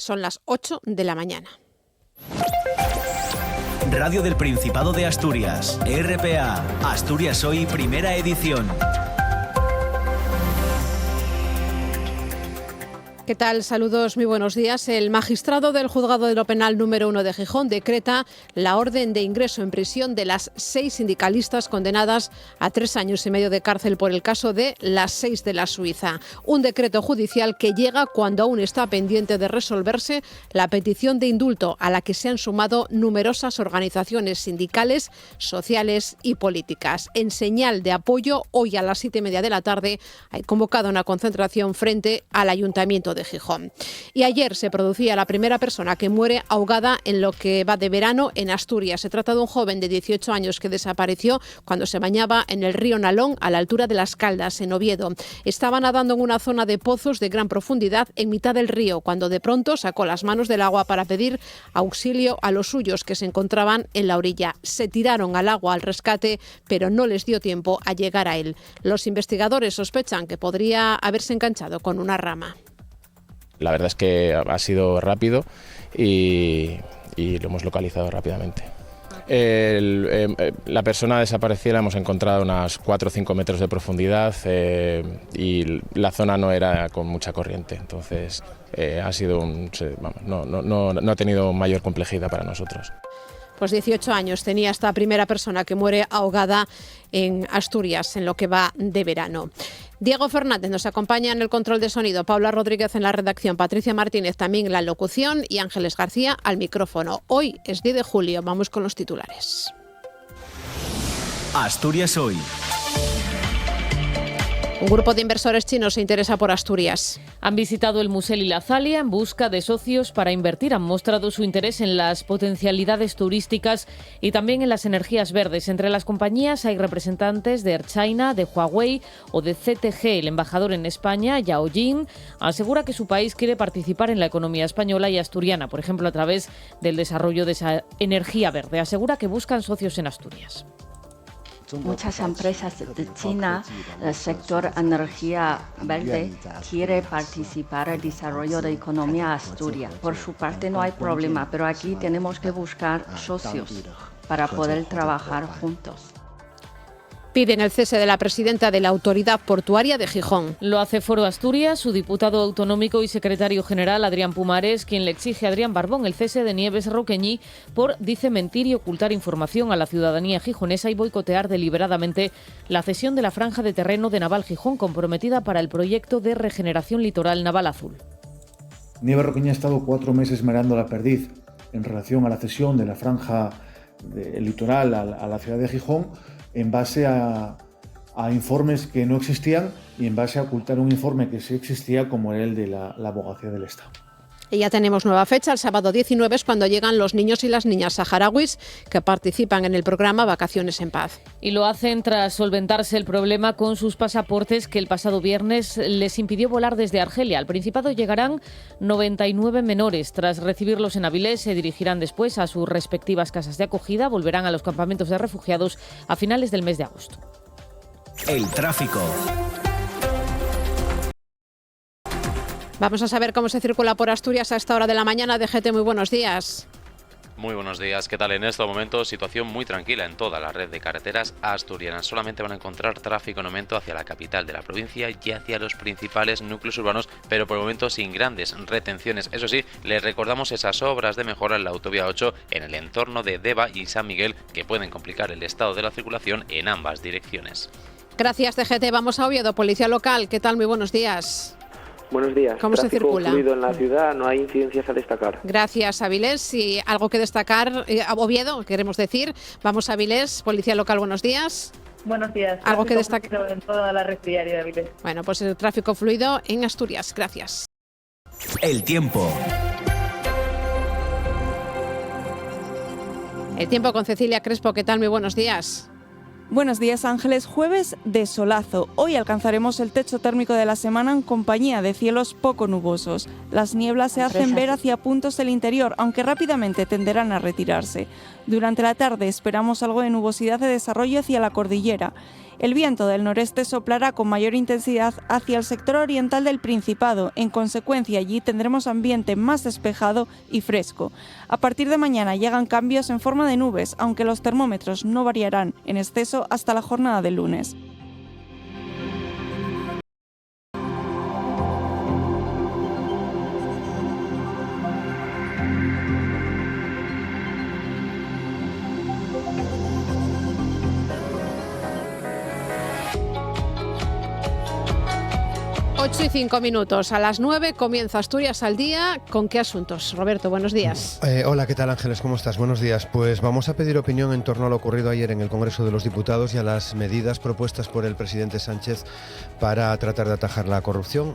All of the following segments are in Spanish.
Son las 8 de la mañana. Radio del Principado de Asturias, RPA, Asturias Hoy, primera edición. ¿Qué tal? Saludos, muy buenos días. El magistrado del Juzgado de lo Penal número 1 de Gijón decreta la orden de ingreso en prisión de las 6 sindicalistas condenadas a 3 años y medio de cárcel por el caso de las 6 de la Suiza. Un decreto judicial que llega cuando aún está pendiente de resolverse la petición de indulto a la que se han sumado numerosas organizaciones sindicales, sociales y políticas. En señal de apoyo, hoy a las 7:30 de la tarde hay convocada una concentración frente al Ayuntamiento de Gijón. Y ayer se producía la primera persona que muere ahogada en lo que va de verano en Asturias. Se trata de un joven de 18 años que desapareció cuando se bañaba en el río Nalón a la altura de Las Caldas, en Oviedo. Estaba nadando en una zona de pozos de gran profundidad en mitad del río cuando de pronto sacó las manos del agua para pedir auxilio a los suyos que se encontraban en la orilla. Se tiraron al agua al rescate, pero no les dio tiempo a llegar a él. Los investigadores sospechan que podría haberse enganchado con una rama. La verdad es que ha sido rápido y lo hemos localizado rápidamente. La persona desaparecida la hemos encontrado a unos 4 o 5 metros de profundidad y la zona no era con mucha corriente, entonces ha sido no ha tenido mayor complejidad para nosotros. Pues 18 años tenía esta primera persona que muere ahogada en Asturias en lo que va de verano. Diego Fernández nos acompaña en el control de sonido, Paula Rodríguez en la redacción, Patricia Martínez también en la locución y Ángeles García al micrófono. Hoy es 10 de julio, vamos con los titulares. Asturias Hoy. Un grupo de inversores chinos se interesa por Asturias. Han visitado el Musel y la Zalia en busca de socios para invertir. Han mostrado su interés en las potencialidades turísticas y también en las energías verdes. Entre las compañías hay representantes de Air China, de Huawei o de CTG. El embajador en España, Yao Jing, asegura que su país quiere participar en la economía española y asturiana, por ejemplo, a través del desarrollo de esa energía verde. Asegura que buscan socios en Asturias. Muchas empresas de China, el sector energía verde, quiere participar en el desarrollo de economía Asturias. Por su parte no hay problema, pero aquí tenemos que buscar socios para poder trabajar juntos. Piden el cese de la presidenta de la Autoridad Portuaria de Gijón. Lo hace Foro Asturias, su diputado autonómico y secretario general Adrián Pumares, quien le exige a Adrián Barbón el cese de Nieves Roqueñi por, dice, mentir y ocultar información a la ciudadanía gijonesa y boicotear deliberadamente la cesión de la franja de terreno de Naval Gijón comprometida para el proyecto de regeneración litoral Naval Azul. Nieves Roqueñi ha estado 4 meses mirando la perdiz en relación a la cesión de la franja litoral a la ciudad de Gijón, en base a informes que no existían y en base a ocultar un informe que sí existía, como era el de la Abogacía del Estado. Y ya tenemos nueva fecha, el sábado 19 es cuando llegan los niños y las niñas saharauis que participan en el programa Vacaciones en Paz. Y lo hacen tras solventarse el problema con sus pasaportes que el pasado viernes les impidió volar desde Argelia. Al Principado llegarán 99 menores. Tras recibirlos en Avilés, se dirigirán después a sus respectivas casas de acogida, volverán a los campamentos de refugiados a finales del mes de agosto. El tráfico. Vamos a saber cómo se circula por Asturias a esta hora de la mañana. DGT, muy buenos días. Muy buenos días, ¿qué tal? En estos momentos situación muy tranquila en toda la red de carreteras asturianas. Solamente van a encontrar tráfico en aumento hacia la capital de la provincia y hacia los principales núcleos urbanos, pero por el momento sin grandes retenciones. Eso sí, les recordamos esas obras de mejora en la autovía 8 en el entorno de Deva y San Miguel que pueden complicar el estado de la circulación en ambas direcciones. Gracias, DGT. Vamos a Oviedo, Policía Local. ¿Qué tal? Muy buenos días. Buenos días. ¿Cómo se circula? Fluido en la ciudad, no hay incidencias a destacar. Gracias, Avilés. Y algo que destacar, Oviedo, queremos decir. Vamos a Avilés, Policía Local, buenos días. Buenos días. Algo que destacar en toda la red diaria de Avilés. Bueno, pues el tráfico fluido en Asturias. Gracias. El tiempo. El tiempo con Cecilia Crespo. ¿Qué tal? Muy buenos días. Buenos días, Ángeles. Jueves de solazo. Hoy alcanzaremos el techo térmico de la semana en compañía de cielos poco nubosos. Las nieblas se hacen ver hacia puntos del interior, aunque rápidamente tenderán a retirarse. Durante la tarde esperamos algo de nubosidad de desarrollo hacia la cordillera. El viento del noreste soplará con mayor intensidad hacia el sector oriental del Principado. En consecuencia, allí tendremos ambiente más despejado y fresco. A partir de mañana llegan cambios en forma de nubes, aunque los termómetros no variarán en exceso hasta la jornada del lunes. Ocho y 5 minutos. A las 9 comienza Asturias al día. ¿Con qué asuntos? Roberto, buenos días. Hola, ¿qué tal, Ángeles? ¿Cómo estás? Buenos días. Pues vamos a pedir opinión en torno a lo ocurrido ayer en el Congreso de los Diputados y a las medidas propuestas por el presidente Sánchez para tratar de atajar la corrupción.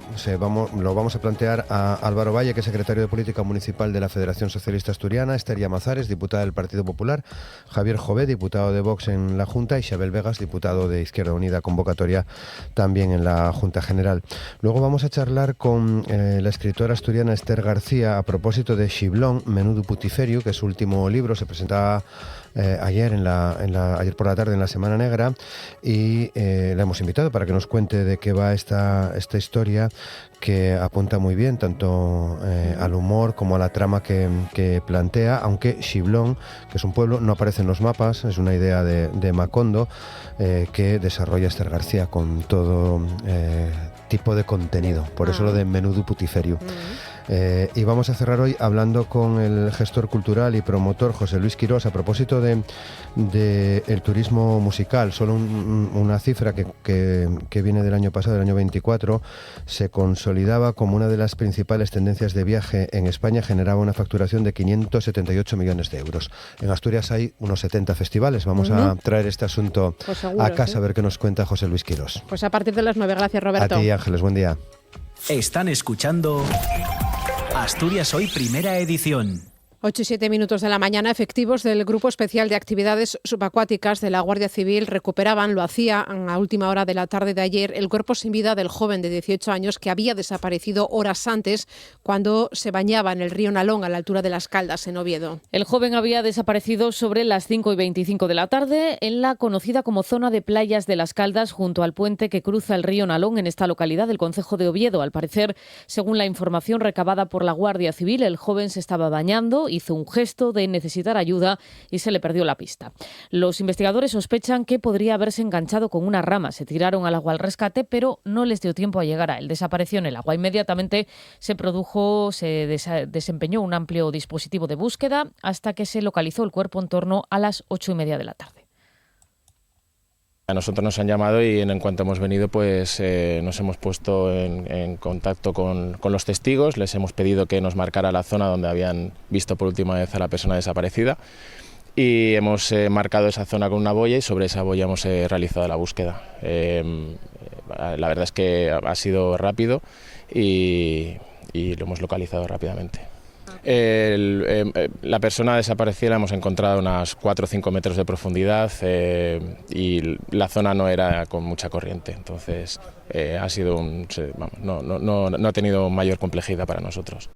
Lo vamos a plantear a Álvaro Valle, que es secretario de Política Municipal de la Federación Socialista Asturiana, Esther Llamazares, diputada del Partido Popular, Javier Jové, diputado de Vox en la Junta, y Xabel Vegas, diputado de Izquierda Unida, convocatoria también en la Junta General. Luego vamos a charlar con la escritora asturiana Esther García a propósito de Xiblón, Menudo Putiferio, que es su último libro. Se presentaba ayer ayer por la tarde en la Semana Negra, y la hemos invitado para que nos cuente de qué va esta historia, que apunta muy bien tanto al humor como a la trama que plantea, aunque Xiblón, que es un pueblo, no aparece en los mapas. Es una idea de Macondo que desarrolla Esther García con todo tipo de contenido, por eso lo de Menudo Putiferio. Y vamos a cerrar hoy hablando con el gestor cultural y promotor José Luis Quirós a propósito de el turismo musical. Solo una cifra que viene del año pasado, del año 24, se consolidaba como una de las principales tendencias de viaje en España. Generaba una facturación de 578 millones de euros. En Asturias hay unos 70 festivales. Vamos a traer este asunto a casa, a ver qué nos cuenta José Luis Quirós. Pues a partir de las 9. Gracias, Roberto. A ti, Ángeles, buen día. Están escuchando Asturias Hoy, primera edición. 8 y 7 minutos de la mañana, efectivos del Grupo Especial de Actividades Subacuáticas de la Guardia Civil recuperaban, lo hacían a última hora de la tarde de ayer, el cuerpo sin vida del joven de 18 años que había desaparecido horas antes cuando se bañaba en el río Nalón a la altura de Las Caldas, en Oviedo. El joven había desaparecido sobre las 5:25 de la tarde en la conocida como zona de playas de Las Caldas, junto al puente que cruza el río Nalón en esta localidad del concejo de Oviedo. Al parecer, según la información recabada por la Guardia Civil, el joven se estaba bañando, hizo un gesto de necesitar ayuda y se le perdió la pista. Los investigadores sospechan que podría haberse enganchado con una rama. Se tiraron al agua al rescate, pero no les dio tiempo a llegar a él. Desapareció en el agua. Inmediatamente se desempeñó un amplio dispositivo de búsqueda hasta que se localizó el cuerpo en torno a las 8:30 de la tarde. A nosotros nos han llamado y en cuanto hemos venido pues nos hemos puesto en contacto con los testigos, les hemos pedido que nos marcara la zona donde habían visto por última vez a la persona desaparecida y hemos marcado esa zona con una boya y sobre esa boya hemos realizado la búsqueda. La verdad es que ha sido rápido y lo hemos localizado rápidamente. La persona desaparecida la hemos encontrado a unos 4 o 5 metros de profundidad y la zona no era con mucha corriente, entonces ha sido no ha tenido mayor complejidad para nosotros.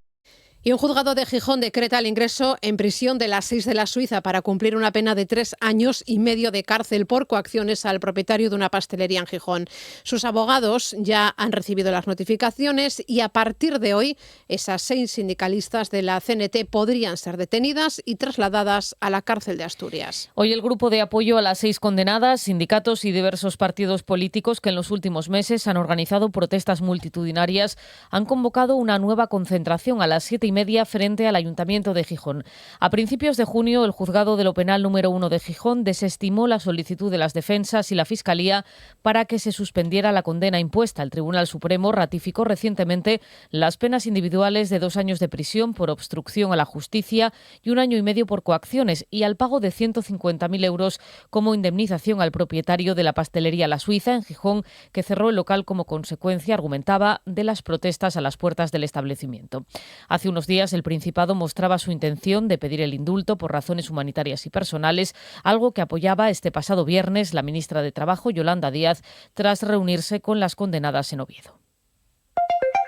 Y un juzgado de Gijón decreta el ingreso en prisión de las 6 de la Suiza para cumplir una pena de 3 años y medio de cárcel por coacciones al propietario de una pastelería en Gijón. Sus abogados ya han recibido las notificaciones y a partir de hoy esas 6 sindicalistas de la CNT podrían ser detenidas y trasladadas a la cárcel de Asturias. Hoy el grupo de apoyo a las 6 condenadas, sindicatos y diversos partidos políticos que en los últimos meses han organizado protestas multitudinarias han convocado una nueva concentración a las 7:30 frente al Ayuntamiento de Gijón. A principios de junio, el Juzgado de lo Penal número 1 de Gijón desestimó la solicitud de las defensas y la Fiscalía para que se suspendiera la condena impuesta. El Tribunal Supremo ratificó recientemente las penas individuales de 2 años de prisión por obstrucción a la justicia y 1 año y medio por coacciones y al pago de 150.000 euros como indemnización al propietario de la pastelería La Suiza en Gijón, que cerró el local como consecuencia, argumentaba, de las protestas a las puertas del establecimiento. Hace unos días el Principado mostraba su intención de pedir el indulto por razones humanitarias y personales, algo que apoyaba este pasado viernes la ministra de Trabajo, Yolanda Díaz, tras reunirse con las condenadas en Oviedo.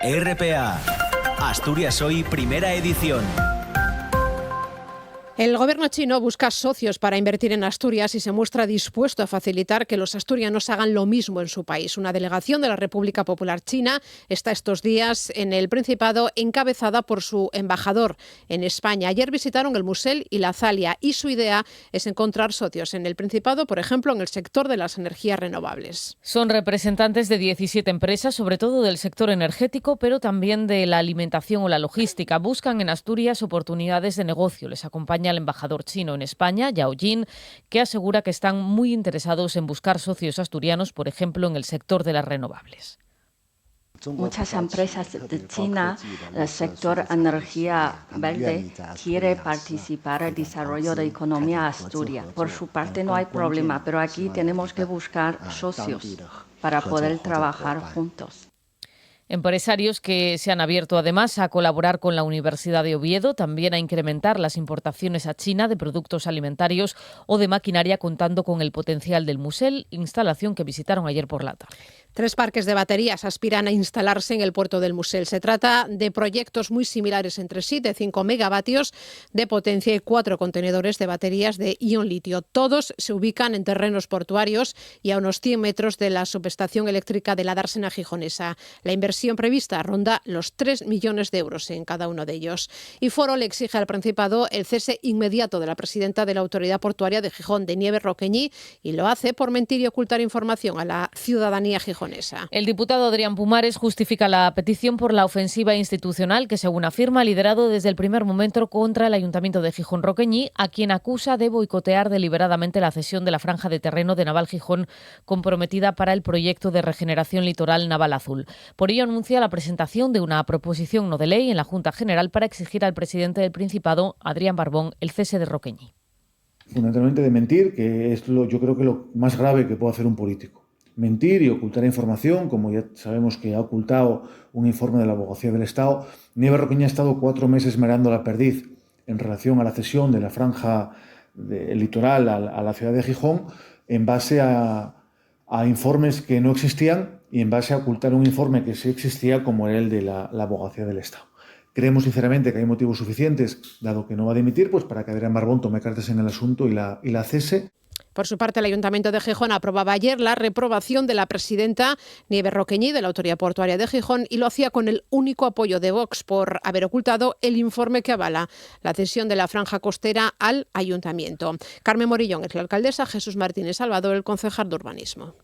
RPA, Asturias Hoy, primera edición. El gobierno chino busca socios para invertir en Asturias y se muestra dispuesto a facilitar que los asturianos hagan lo mismo en su país. Una delegación de la República Popular China está estos días en el Principado, encabezada por su embajador en España. Ayer visitaron el Musel y la Zalia y su idea es encontrar socios en el Principado, por ejemplo, en el sector de las energías renovables. Son representantes de 17 empresas, sobre todo del sector energético, pero también de la alimentación o la logística. Buscan en Asturias oportunidades de negocio. Les acompaña al embajador chino en España, Yao Jin, que asegura que están muy interesados en buscar socios asturianos, por ejemplo, en el sector de las renovables. Muchas empresas de China, el sector energía verde, quiere participar en el desarrollo de economía Asturias. Por su parte no hay problema, pero aquí tenemos que buscar socios para poder trabajar juntos. Empresarios que se han abierto además a colaborar con la Universidad de Oviedo, también a incrementar las importaciones a China de productos alimentarios o de maquinaria, contando con el potencial del Musel, instalación que visitaron ayer por la tarde. 3 parques de baterías aspiran a instalarse en el puerto del Musel. Se trata de proyectos muy similares entre sí, de 5 megavatios de potencia y 4 contenedores de baterías de ion litio. Todos se ubican en terrenos portuarios y a unos 100 metros de la subestación eléctrica de la dársena gijonesa. La inversión prevista ronda los 3 millones de euros en cada uno de ellos. Y Foro le exige al Principado el cese inmediato de la presidenta de la Autoridad Portuaria de Gijón, de Nieves Roqueñi, y lo hace por mentir y ocultar información a la ciudadanía gijonesa. El diputado Adrián Pumares justifica la petición por la ofensiva institucional que, según afirma, ha liderado desde el primer momento contra el Ayuntamiento de Gijón Roqueñi, a quien acusa de boicotear deliberadamente la cesión de la franja de terreno de Naval Gijón comprometida para el proyecto de regeneración litoral Naval Azul. Por ello anuncia la presentación de una proposición no de ley en la Junta General para exigir al presidente del Principado, Adrián Barbón, el cese de Roqueñi. Fundamentalmente de mentir, que es yo creo que lo más grave que puede hacer un político. Mentir y ocultar información, como ya sabemos que ha ocultado un informe de la Abogacía del Estado. Nieves Roqueñi ha estado 4 meses merando la perdiz en relación a la cesión de la franja del litoral a la ciudad de Gijón, en base a informes que no existían y en base a ocultar un informe que sí existía, como era el de la Abogacía del Estado. Creemos sinceramente que hay motivos suficientes, dado que no va a dimitir, pues para que Adrián Barbón tome cartas en el asunto y la cese. Por su parte, el Ayuntamiento de Gijón aprobaba ayer la reprobación de la presidenta Nieves Roqueñi de la Autoridad Portuaria de Gijón y lo hacía con el único apoyo de Vox por haber ocultado el informe que avala la cesión de la franja costera al Ayuntamiento. Carmen Morillón es la alcaldesa, Jesús Martínez Salvador el concejal de Urbanismo.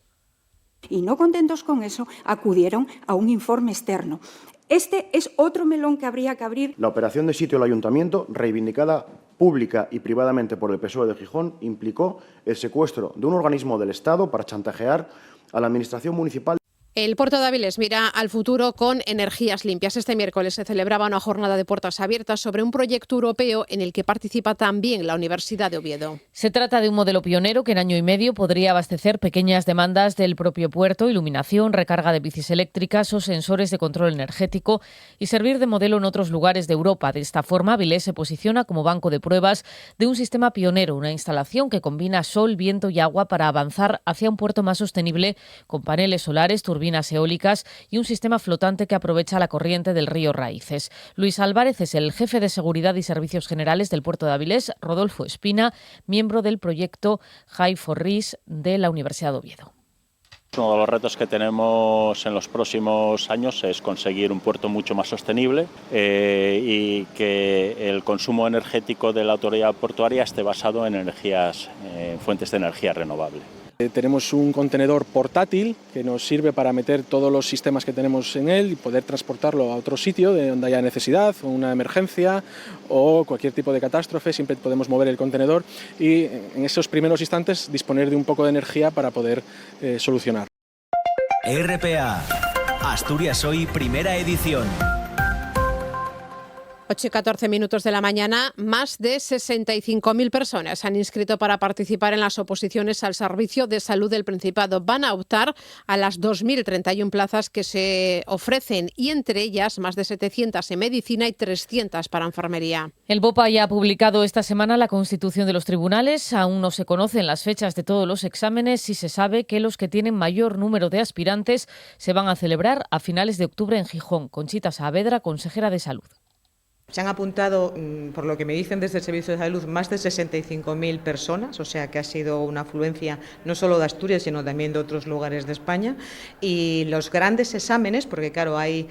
Y no contentos con eso, acudieron a un informe externo. Este es otro melón que habría que abrir. La operación de sitio del Ayuntamiento, reivindicada pública y privadamente por el PSOE de Gijón, implicó el secuestro de un organismo del Estado para chantajear a la Administración municipal. El puerto de Avilés mira al futuro con energías limpias. Este miércoles se celebraba una jornada de puertas abiertas sobre un proyecto europeo en el que participa también la Universidad de Oviedo. Se trata de un modelo pionero que en año y medio podría abastecer pequeñas demandas del propio puerto, iluminación, recarga de bicis eléctricas o sensores de control energético y servir de modelo en otros lugares de Europa. De esta forma, Avilés se posiciona como banco de pruebas de un sistema pionero, una instalación que combina sol, viento y agua para avanzar hacia un puerto más sostenible con paneles solares, turbinas eólicas y un sistema flotante que aprovecha la corriente del río Raíces. Luis Álvarez es el jefe de Seguridad y Servicios Generales del puerto de Avilés. Rodolfo Espina, miembro del proyecto High for Risk de la Universidad de Oviedo. Uno de los retos que tenemos en los próximos años es conseguir un puerto mucho más sostenible y que el consumo energético de la autoridad portuaria esté basado en fuentes de energía renovable. Tenemos un contenedor portátil que nos sirve para meter todos los sistemas que tenemos en él y poder transportarlo a otro sitio de donde haya necesidad, una emergencia o cualquier tipo de catástrofe. Siempre podemos mover el contenedor y en esos primeros instantes disponer de un poco de energía para poder solucionar. RPA, Asturias Hoy, primera edición. 8 y 14 minutos de la mañana, más de 65.000 personas se han inscrito para participar en las oposiciones al Servicio de Salud del Principado. Van a optar a las 2.031 plazas que se ofrecen y entre ellas más de 700 en medicina y 300 para enfermería. El BOPA ya ha publicado esta semana la constitución de los tribunales. Aún no se conocen las fechas de todos los exámenes y se sabe que los que tienen mayor número de aspirantes se van a celebrar a finales de octubre en Gijón. Conchita Saavedra, consejera de Salud. Se han apuntado, por lo que me dicen desde el Servicio de Salud, más de 65.000 personas, o sea que ha sido una afluencia no solo de Asturias, sino también de otros lugares de España. Y los grandes exámenes, porque claro, hay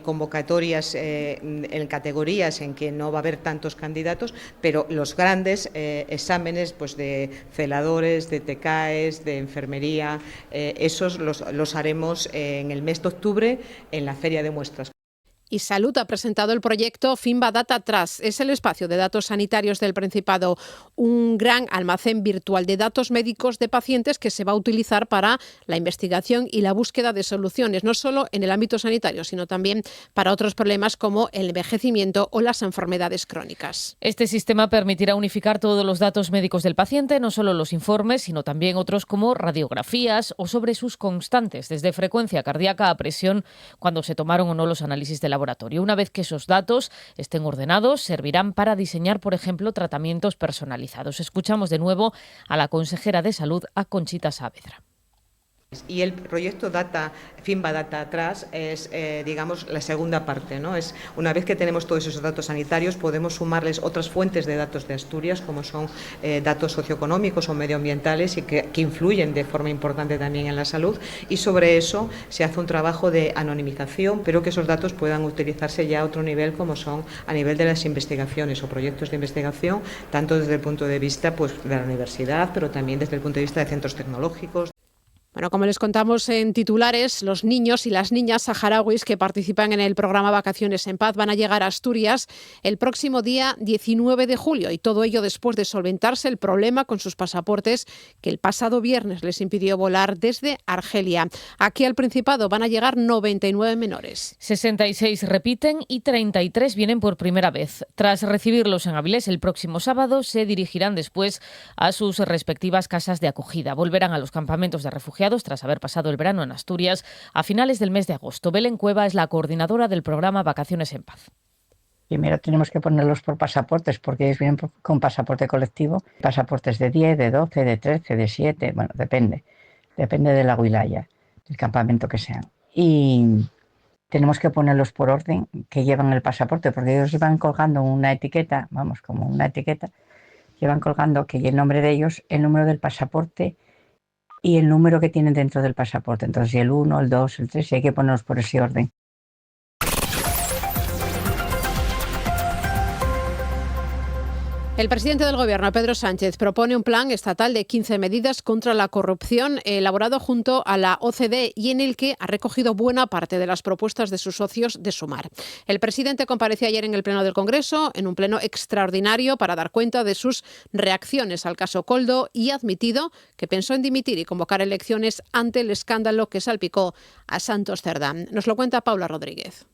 convocatorias en categorías en que no va a haber tantos candidatos, pero los grandes exámenes pues de celadores, de TCAES, de enfermería, esos los haremos en el mes de octubre en la Feria de Muestras. Y Salud ha presentado el proyecto Finba Data Trust. Es el espacio de datos sanitarios del Principado, un gran almacén virtual de datos médicos de pacientes que se va a utilizar para la investigación y la búsqueda de soluciones, no solo en el ámbito sanitario, sino también para otros problemas como el envejecimiento o las enfermedades crónicas. Este sistema permitirá unificar todos los datos médicos del paciente, no solo los informes, sino también otros como radiografías o sobre sus constantes, desde frecuencia cardíaca a presión, cuando se tomaron o no los análisis de laboratorio. Una vez que esos datos estén ordenados, servirán para diseñar, por ejemplo, tratamientos personalizados. Escuchamos de nuevo a la consejera de Salud, a Conchita Saavedra. Y el proyecto Finba Data Trust es, digamos, la segunda parte, ¿no? Es una vez que tenemos todos esos datos sanitarios, podemos sumarles otras fuentes de datos de Asturias, como son datos socioeconómicos o medioambientales y que influyen de forma importante también en la salud. Y sobre eso se hace un trabajo de anonimización, pero que esos datos puedan utilizarse ya a otro nivel, como son a nivel de las investigaciones o proyectos de investigación, tanto desde el punto de vista pues, de la universidad, pero también desde el punto de vista de centros tecnológicos. Bueno, como les contamos en titulares, los niños y las niñas saharauis que participan en el programa Vacaciones en Paz van a llegar a Asturias el próximo día 19 de julio y todo ello después de solventarse el problema con sus pasaportes que el pasado viernes les impidió volar desde Argelia. Aquí al Principado van a llegar 99 menores. 66 repiten y 33 vienen por primera vez. Tras recibirlos en Avilés el próximo sábado, se dirigirán después a sus respectivas casas de acogida. Volverán a los campamentos de refugiados tras haber pasado el verano en Asturias a finales del mes de agosto. Belén Cueva es la coordinadora del programa Vacaciones en Paz. Primero tenemos que ponerlos por pasaportes porque ellos vienen con pasaporte colectivo, pasaportes de 10, de 12, de 13, de 7, bueno, depende de la wilaya, del campamento que sean. Y tenemos que ponerlos por orden que llevan el pasaporte porque ellos llevan colgando una etiqueta, como una etiqueta, llevan colgando que el nombre de ellos, el número del pasaporte y el número que tienen dentro del pasaporte. Entonces, el 1, el 2, el 3, y hay que ponerlos por ese orden. El presidente del Gobierno, Pedro Sánchez, propone un plan estatal de 15 medidas contra la corrupción elaborado junto a la OCDE y en el que ha recogido buena parte de las propuestas de sus socios de Sumar. El presidente compareció ayer en el Pleno del Congreso, en un pleno extraordinario para dar cuenta de sus reacciones al caso Koldo y ha admitido que pensó en dimitir y convocar elecciones ante el escándalo que salpicó a Santos Cerdá. Nos lo cuenta Paula Rodríguez.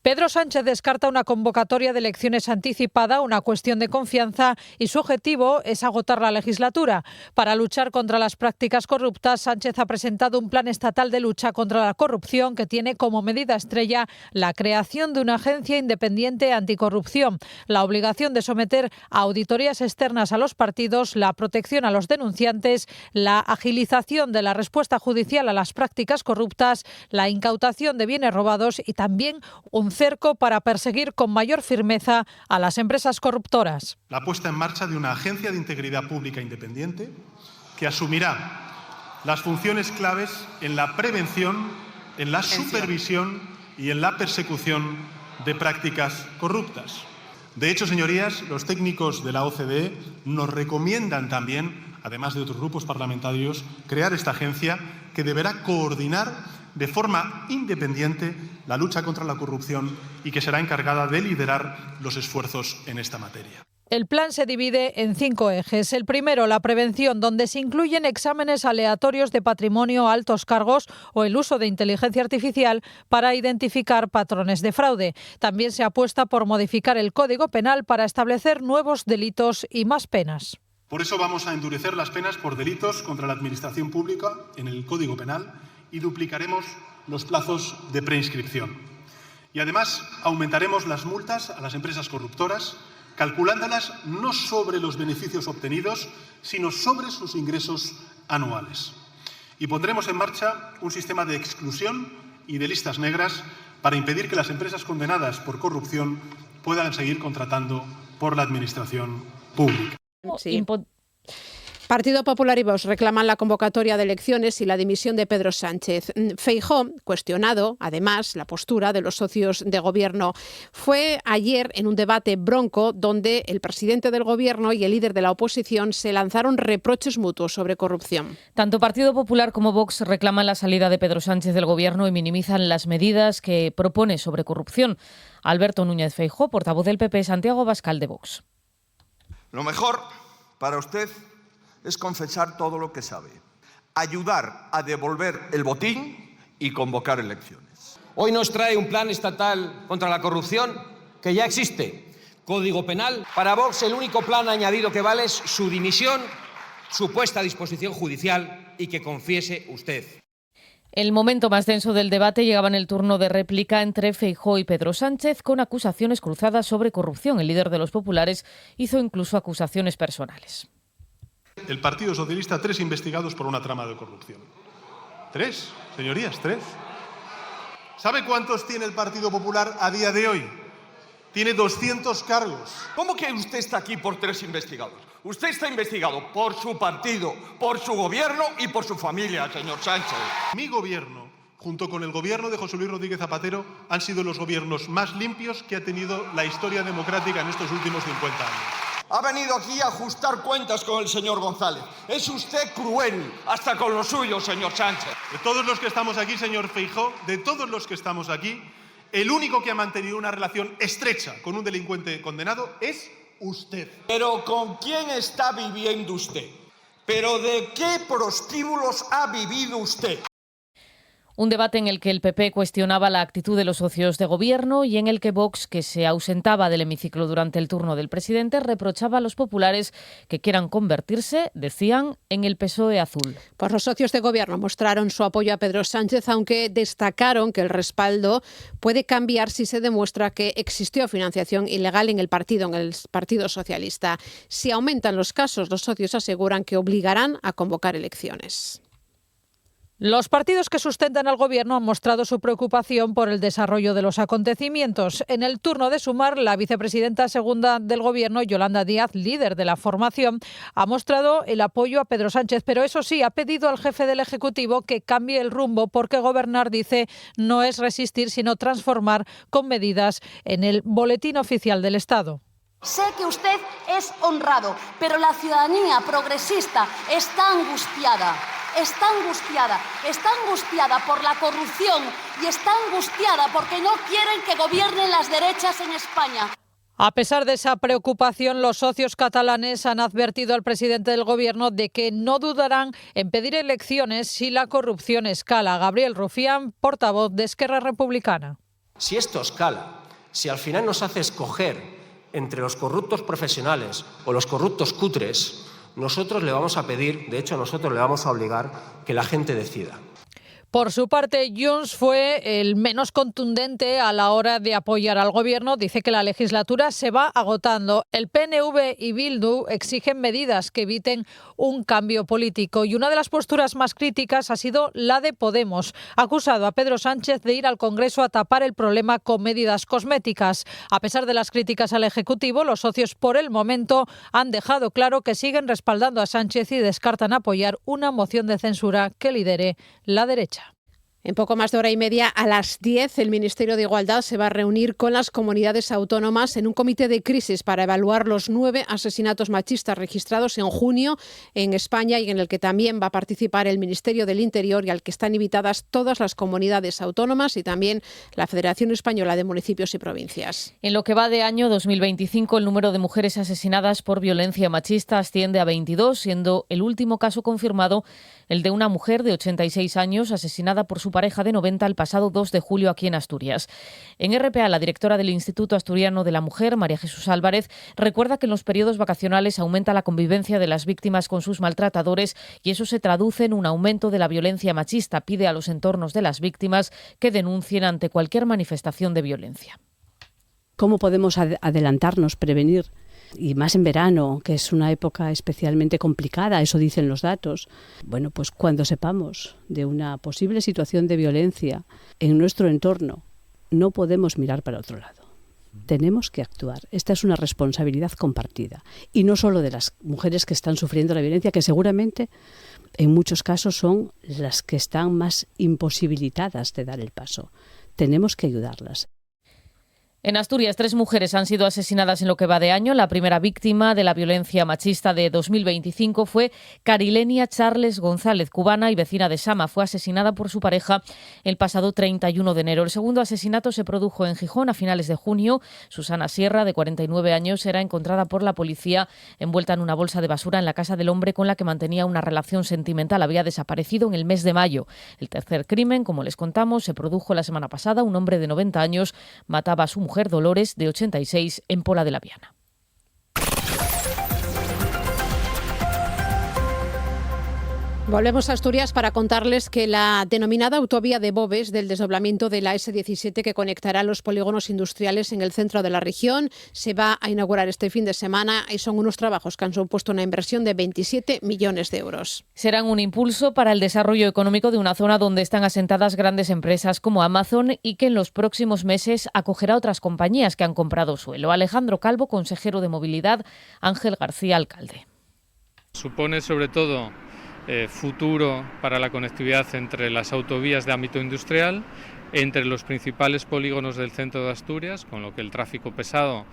Pedro Sánchez descarta una convocatoria de elecciones anticipada, una cuestión de confianza, y su objetivo es agotar la legislatura. Para luchar contra las prácticas corruptas, Sánchez ha presentado un plan estatal de lucha contra la corrupción que tiene como medida estrella la creación de una agencia independiente anticorrupción, la obligación de someter a auditorías externas a los partidos, la protección a los denunciantes, la agilización de la respuesta judicial a las prácticas corruptas, la incautación de bienes robados y también un cerco para perseguir con mayor firmeza a las empresas corruptoras. La puesta en marcha de una agencia de integridad pública independiente que asumirá las funciones claves en la prevención, en la supervisión y en la persecución de prácticas corruptas. De hecho, señorías, los técnicos de la OCDE nos recomiendan también, además de otros grupos parlamentarios, crear esta agencia que deberá coordinar de forma independiente la lucha contra la corrupción y que será encargada de liderar los esfuerzos en esta materia. El plan se divide en 5 ejes. El primero, la prevención, donde se incluyen exámenes aleatorios de patrimonio a altos cargos o el uso de inteligencia artificial para identificar patrones de fraude. También se apuesta por modificar el Código Penal para establecer nuevos delitos y más penas. Por eso vamos a endurecer las penas por delitos contra la administración pública en el Código Penal y duplicaremos los plazos de preinscripción. Y además aumentaremos las multas a las empresas corruptoras, calculándolas no sobre los beneficios obtenidos, sino sobre sus ingresos anuales. Y pondremos en marcha un sistema de exclusión y de listas negras para impedir que las empresas condenadas por corrupción puedan seguir contratando por la administración pública. Sí. Partido Popular y Vox reclaman la convocatoria de elecciones y la dimisión de Pedro Sánchez. Feijóo, cuestionado, además, la postura de los socios de gobierno. Fue ayer en un debate bronco donde el presidente del gobierno y el líder de la oposición se lanzaron reproches mutuos sobre corrupción. Tanto Partido Popular como Vox reclaman la salida de Pedro Sánchez del gobierno y minimizan las medidas que propone sobre corrupción. Alberto Núñez Feijóo, portavoz del PP, Santiago Abascal de Vox. Lo mejor para usted es confesar todo lo que sabe, ayudar a devolver el botín y convocar elecciones. Hoy nos trae un plan estatal contra la corrupción que ya existe, Código Penal. Para Vox el único plan añadido que vale es su dimisión, su puesta a disposición judicial y que confiese usted. El momento más denso del debate llegaba en el turno de réplica entre Feijóo y Pedro Sánchez con acusaciones cruzadas sobre corrupción. El líder de los populares hizo incluso acusaciones personales. El Partido Socialista, 3 investigados por una trama de corrupción. 3, señorías, 3. ¿Sabe cuántos tiene el Partido Popular a día de hoy? Tiene 200 cargos. ¿Cómo que usted está aquí por 3 investigados? Usted está investigado por su partido, por su gobierno y por su familia, señor Sánchez. Mi gobierno, junto con el gobierno de José Luis Rodríguez Zapatero, han sido los gobiernos más limpios que ha tenido la historia democrática en estos últimos 50 años. Ha venido aquí a ajustar cuentas con el señor González. Es usted cruel, hasta con lo suyo, señor Sánchez. De todos los que estamos aquí, señor Feijóo, de todos los que estamos aquí, el único que ha mantenido una relación estrecha con un delincuente condenado es usted. ¿Pero con quién está viviendo usted? ¿Pero de qué prostíbulos ha vivido usted? Un debate en el que el PP cuestionaba la actitud de los socios de gobierno y en el que Vox, que se ausentaba del hemiciclo durante el turno del presidente, reprochaba a los populares que quieran convertirse, decían, en el PSOE azul. Pues los socios de gobierno mostraron su apoyo a Pedro Sánchez, aunque destacaron que el respaldo puede cambiar si se demuestra que existió financiación ilegal en el Partido Socialista. Si aumentan los casos, los socios aseguran que obligarán a convocar elecciones. Los partidos que sustentan al Gobierno han mostrado su preocupación por el desarrollo de los acontecimientos. En el turno de Sumar, la vicepresidenta segunda del Gobierno, Yolanda Díaz, líder de la formación, ha mostrado el apoyo a Pedro Sánchez, pero eso sí, ha pedido al jefe del Ejecutivo que cambie el rumbo porque gobernar, dice, no es resistir, sino transformar con medidas en el Boletín Oficial del Estado. Sé que usted es honrado, pero la ciudadanía progresista está angustiada. Está angustiada por la corrupción y está angustiada porque no quieren que gobiernen las derechas en España. A pesar de esa preocupación, los socios catalanes han advertido al presidente del Gobierno de que no dudarán en pedir elecciones si la corrupción escala. Gabriel Rufián, portavoz de Esquerra Republicana. Si esto escala, si al final nos hace escoger entre los corruptos profesionales o los corruptos cutres, nosotros le vamos a pedir, de hecho nosotros le vamos a obligar que la gente decida. Por su parte, Junts fue el menos contundente a la hora de apoyar al Gobierno. Dice que la legislatura se va agotando. El PNV y Bildu exigen medidas que eviten un cambio político. Y una de las posturas más críticas ha sido la de Podemos. Ha acusado a Pedro Sánchez de ir al Congreso a tapar el problema con medidas cosméticas. A pesar de las críticas al Ejecutivo, los socios por el momento han dejado claro que siguen respaldando a Sánchez y descartan apoyar una moción de censura que lidere la derecha. En poco más de hora y media, a las 10, el Ministerio de Igualdad se va a reunir con las comunidades autónomas en un comité de crisis para evaluar los 9 asesinatos machistas registrados en junio en España y en el que también va a participar el Ministerio del Interior y al que están invitadas todas las comunidades autónomas y también la Federación Española de Municipios y Provincias. En lo que va de año 2025, el número de mujeres asesinadas por violencia machista asciende a 22, siendo el último caso confirmado el de una mujer de 86 años asesinada por su pareja de 90 el pasado 2 de julio aquí en Asturias. En RPA, la directora del Instituto Asturiano de la Mujer, María Jesús Álvarez, recuerda que en los periodos vacacionales aumenta la convivencia de las víctimas con sus maltratadores y eso se traduce en un aumento de la violencia machista. Pide a los entornos de las víctimas que denuncien ante cualquier manifestación de violencia. ¿Cómo podemos adelantarnos, prevenir? Y más en verano, que es una época especialmente complicada, eso dicen los datos. Bueno, pues cuando sepamos de una posible situación de violencia en nuestro entorno, no podemos mirar para otro lado. Tenemos que actuar. Esta es una responsabilidad compartida. Y no solo de las mujeres que están sufriendo la violencia, que seguramente en muchos casos son las que están más imposibilitadas de dar el paso. Tenemos que ayudarlas. En Asturias, 3 mujeres han sido asesinadas en lo que va de año. La primera víctima de la violencia machista de 2025 fue Carilenia Charles González, cubana y vecina de Sama. Fue asesinada por su pareja el pasado 31 de enero. El segundo asesinato se produjo en Gijón a finales de junio. Susana Sierra, de 49 años, era encontrada por la policía envuelta en una bolsa de basura en la casa del hombre con la que mantenía una relación sentimental. Había desaparecido en el mes de mayo. El tercer crimen, como les contamos, se produjo la semana pasada. Un hombre de 90 años mataba a su mujer Dolores, de 86, en Pola de la Viana. Volvemos a Asturias para contarles que la denominada autovía de Boves del desdoblamiento de la S17 que conectará los polígonos industriales en el centro de la región se va a inaugurar este fin de semana y son unos trabajos que han supuesto una inversión de 27 millones de euros. Serán un impulso para el desarrollo económico de una zona donde están asentadas grandes empresas como Amazon y que en los próximos meses acogerá otras compañías que han comprado suelo. Alejandro Calvo, consejero de Movilidad, Ángel García, alcalde. Supone sobre todo futuro para la conectividad entre las autovías de ámbito industrial, entre los principales polígonos del centro de Asturias, con lo que el tráfico pesado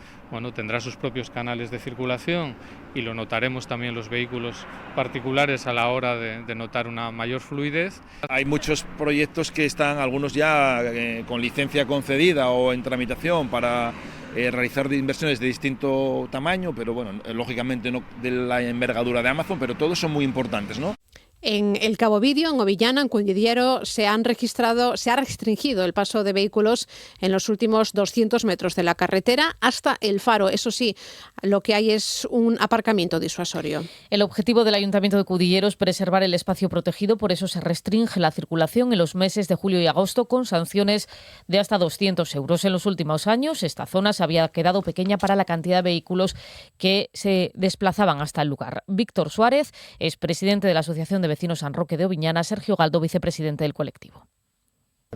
tendrá sus propios canales de circulación y lo notaremos también los vehículos particulares a la hora de notar una mayor fluidez. Hay muchos proyectos que están, algunos ya con licencia concedida o en tramitación para realizar inversiones de distinto tamaño, pero lógicamente no de la envergadura de Amazon, pero todos son muy importantes, ¿no? En el Cabo Vidio, en Ovillana, en Cundidiero, se ha restringido el paso de vehículos en los últimos 200 metros de la carretera hasta el faro. Eso sí, lo que hay es un aparcamiento disuasorio. El objetivo del Ayuntamiento de Cudillero es preservar el espacio protegido, por eso se restringe la circulación en los meses de julio y agosto con sanciones de hasta 200 euros. En los últimos años, esta zona se había quedado pequeña para la cantidad de vehículos que se desplazaban hasta el lugar. Víctor Suárez es presidente de la Asociación de Vecinos San Roque de Oviñana, Sergio Galdo, vicepresidente del colectivo.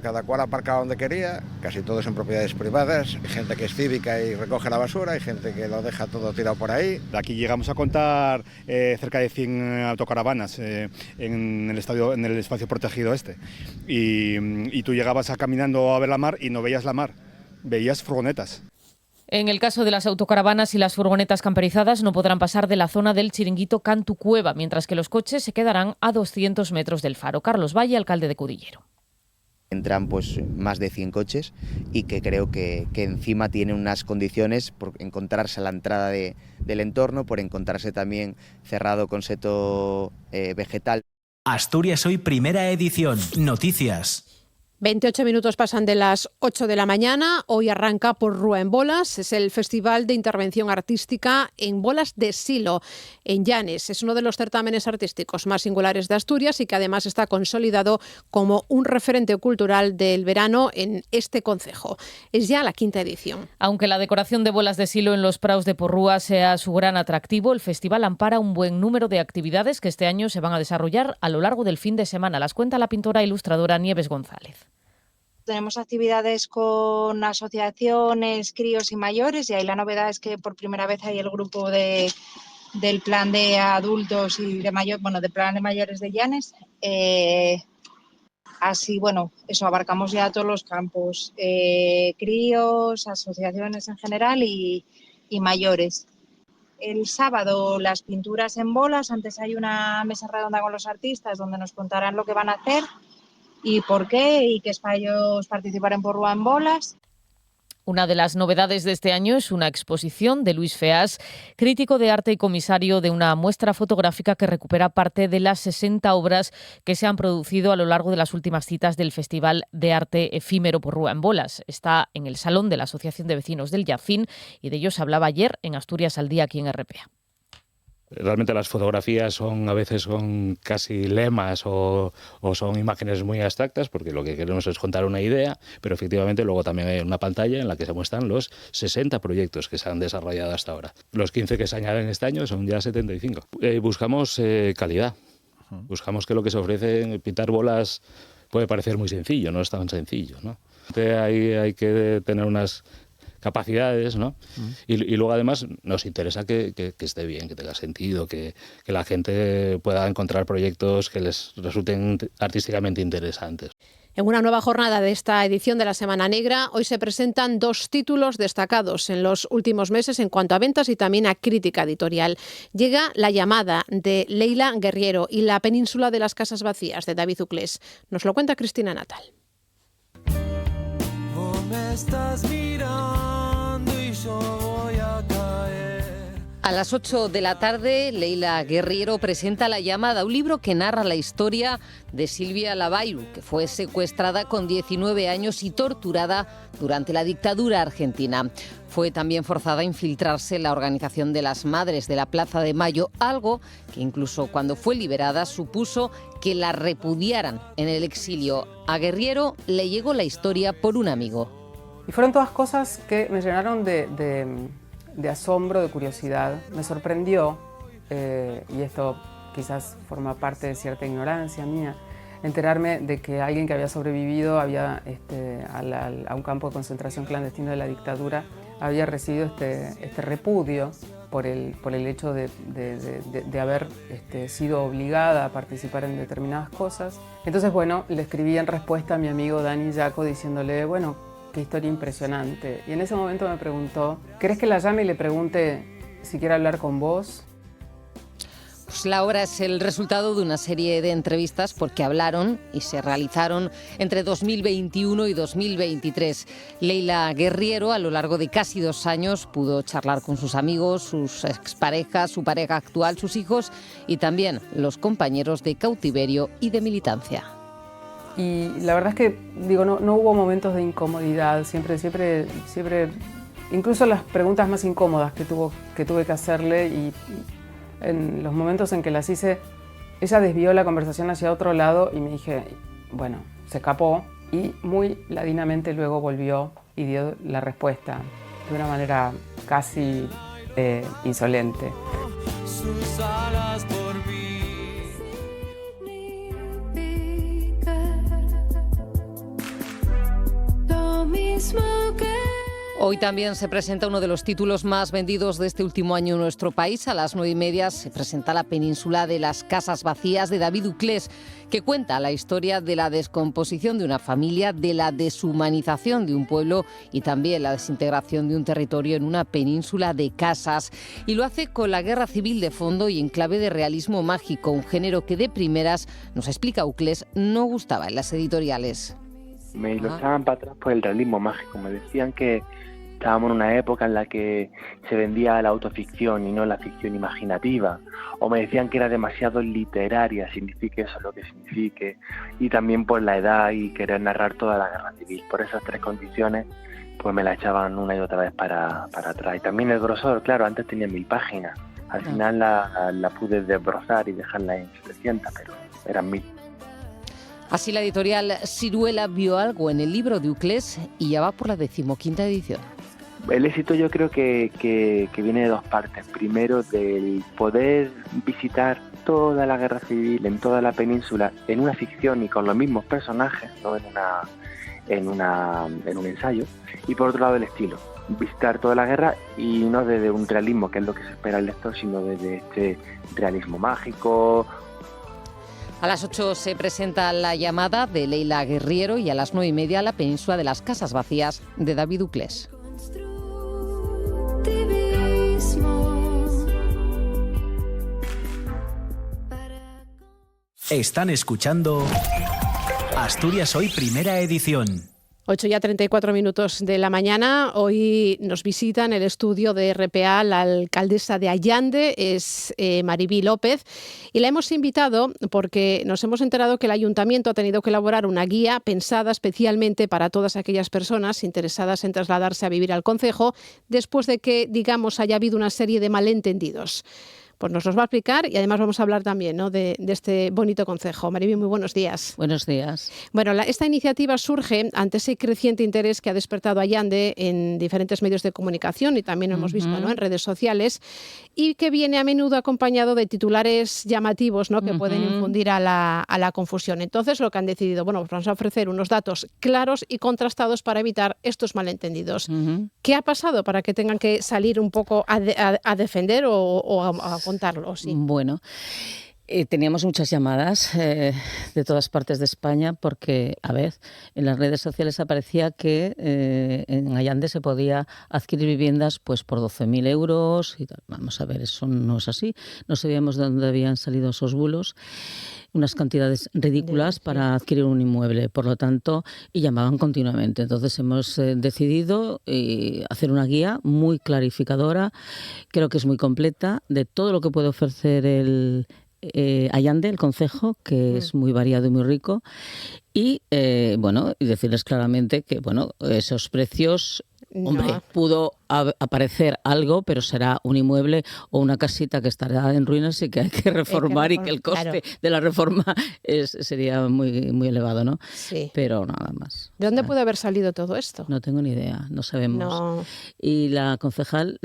Cada cual aparcaba donde quería, casi todos en propiedades privadas, hay gente que es cívica y recoge la basura, hay gente que lo deja todo tirado por ahí. Aquí llegamos a contar cerca de 100 autocaravanas en el espacio protegido este, y tú llegabas caminando a ver la mar y no veías la mar, veías furgonetas. En el caso de las autocaravanas y las furgonetas camperizadas no podrán pasar de la zona del chiringuito Cantu Cueva, mientras que los coches se quedarán a 200 metros del faro. Carlos Valle, alcalde de Cudillero. Entran más de 100 coches y que creo que encima tienen unas condiciones por encontrarse a la entrada del entorno, por encontrarse también cerrado con seto vegetal. Asturias Hoy, primera edición. Noticias. 28 minutos pasan de las 8 de la mañana. Hoy arranca por Rúa en Bolas. Es el Festival de Intervención Artística en Bolas de Silo, en Llanes. Es uno de los certámenes artísticos más singulares de Asturias y que además está consolidado como un referente cultural del verano en este concejo. Es ya la 5ª edición. Aunque la decoración de Bolas de Silo en los praus de Porrúa sea su gran atractivo, el festival ampara un buen número de actividades que este año se van a desarrollar a lo largo del fin de semana. Las cuenta la pintora e ilustradora Nieves González. Tenemos actividades con asociaciones, críos y mayores, y ahí la novedad es que por primera vez hay el grupo del plan de adultos y de plan de mayores de Llanes. Así, eso abarcamos ya todos los campos, críos, asociaciones en general y mayores. El sábado las pinturas en bolas, antes hay una mesa redonda con los artistas donde nos contarán lo que van a hacer y por qué, y que es para ellos participar en Porrúa en Bolas. Una de las novedades de este año es una exposición de Luis Feas, crítico de arte y comisario de una muestra fotográfica que recupera parte de las 60 obras que se han producido a lo largo de las últimas citas del Festival de Arte Efímero Porrúa en Bolas. Está en el Salón de la Asociación de Vecinos del Llafín y de ello se hablaba ayer en Asturias al Día aquí en RPA. Realmente las fotografías a veces son casi lemas o son imágenes muy abstractas, porque lo que queremos es contar una idea, pero efectivamente luego también hay una pantalla en la que se muestran los 60 proyectos que se han desarrollado hasta ahora. Los 15 que se añaden este año son ya 75. Buscamos calidad, buscamos que lo que se ofrece, pintar bolas, puede parecer muy sencillo, no es tan sencillo, ¿no? Hay que tener unas capacidades, ¿no? Y luego además nos interesa que esté bien, que tenga sentido, que la gente pueda encontrar proyectos que les resulten artísticamente interesantes. En una nueva jornada de esta edición de la Semana Negra, hoy se presentan 2 títulos destacados en los últimos meses en cuanto a ventas y también a crítica editorial. Llega La llamada, de Leila Guerriero, y La península de las casas vacías, de David Uclés. Nos lo cuenta Cristina Natal. Me estás mirando y yo voy a caer. A las 8 de la tarde, Leila Guerriero presenta La llamada, un libro que narra la historia de Silvia Lavairu, que fue secuestrada con 19 años y torturada durante la dictadura argentina. Fue también forzada a infiltrarse en la Organización de las Madres de la Plaza de Mayo, algo que incluso cuando fue liberada supuso que la repudiaran en el exilio. A Guerriero le llegó la historia por un amigo. Y fueron todas cosas que me llenaron de asombro, de curiosidad. Me sorprendió, y esto quizás forma parte de cierta ignorancia mía, enterarme de que alguien que había sobrevivido a un campo de concentración clandestino de la dictadura había recibido este repudio por el hecho de haber sido obligada a participar en determinadas cosas. Entonces, bueno, le escribí en respuesta a mi amigo Dani Jaco diciéndole, bueno, qué historia impresionante. Y en ese momento me preguntó, ¿querés que la llame y le pregunte si quiere hablar con vos? Pues la obra es el resultado de una serie de entrevistas porque hablaron y se realizaron entre 2021 y 2023. Leila Guerriero, a lo largo de casi 2 años, pudo charlar con sus amigos, sus exparejas, su pareja actual, sus hijos y también los compañeros de cautiverio y de militancia. Y la verdad es que, no hubo momentos de incomodidad, siempre, incluso las preguntas más incómodas que tuve que hacerle, y en los momentos en que las hice, ella desvió la conversación hacia otro lado y me dije, bueno, se escapó, y muy ladinamente luego volvió y dio la respuesta de una manera casi insolente. Sus alas por mí. Hoy también se presenta uno de los títulos más vendidos de este último año en nuestro país. A las 9:30 se presenta La península de las casas vacías, de David Uclés, que cuenta la historia de la descomposición de una familia, de la deshumanización de un pueblo y también la desintegración de un territorio en una península de casas. Y lo hace con la guerra civil de fondo y en clave de realismo mágico, un género que de primeras, nos explica Uclés, no gustaba en las editoriales. Me lo echaban para atrás por el realismo mágico. Me decían que estábamos en una época en la que se vendía la autoficción y no la ficción imaginativa. O me decían que era demasiado literaria, signifique eso lo que signifique. Y también por la edad y querer narrar toda la guerra civil. Por esas 3 condiciones, pues me la echaban una y otra vez para atrás. Y también el grosor, claro, antes tenía 1000 páginas. Al final la pude desbrozar y dejarla en 700, pero eran 1000. Así la editorial Siruela vio algo en el libro de Uclés y ya va por la 15ª edición. El éxito yo creo que viene de 2 partes. Primero, del poder visitar toda la guerra civil en toda la península en una ficción y con los mismos personajes, no en un ensayo. Y por otro lado, el estilo. Visitar toda la guerra y no desde un realismo, que es lo que se espera del lector, sino desde este realismo mágico. A las 8 se presenta La llamada, de Leila Guerriero, y a las 9:30 La península de las casas vacías, de David Uclés. Están escuchando Asturias Hoy, primera edición. 8:34 de la mañana. Hoy nos visita en el estudio de RPA la alcaldesa de Allande, es Maribí López, y la hemos invitado porque nos hemos enterado que el ayuntamiento ha tenido que elaborar una guía pensada especialmente para todas aquellas personas interesadas en trasladarse a vivir al concejo después de que, digamos, haya habido una serie de malentendidos. pues nos los va a explicar y además vamos a hablar también, ¿no?, de este bonito concejo. Mariby, muy buenos días. Buenos días. Bueno, esta iniciativa surge ante ese creciente interés que ha despertado Allande en diferentes medios de comunicación y también lo hemos visto, ¿no?, en redes sociales, y que viene a menudo acompañado de titulares llamativos, ¿no?, que pueden infundir a la confusión. Entonces, lo que han decidido, bueno, pues vamos a ofrecer unos datos claros y contrastados para evitar estos malentendidos. ¿Qué ha pasado para que tengan que salir un poco a defender o a contarlo? Sí. Bueno, teníamos muchas llamadas de todas partes de España porque, a ver, en las redes sociales aparecía que en Allande se podía adquirir viviendas pues por 12.000 euros y tal. Vamos a ver, eso no es así. No sabíamos de dónde habían salido esos bulos. Unas cantidades ridículas para adquirir un inmueble, por lo tanto, y llamaban continuamente. Entonces hemos decidido hacer una guía muy clarificadora, creo que es muy completa, de todo lo que puede ofrecer el Allande, el concejo, que es muy variado y muy rico, y bueno, y decirles claramente que bueno, esos precios, hombre, pudo aparecer algo, pero será un inmueble o una casita que estará en ruinas y que hay que reformar y que el coste de la reforma sería muy, muy elevado, ¿no? Sí. Pero nada más. ¿De dónde puede haber salido todo esto? No tengo ni idea, no sabemos. No. Y la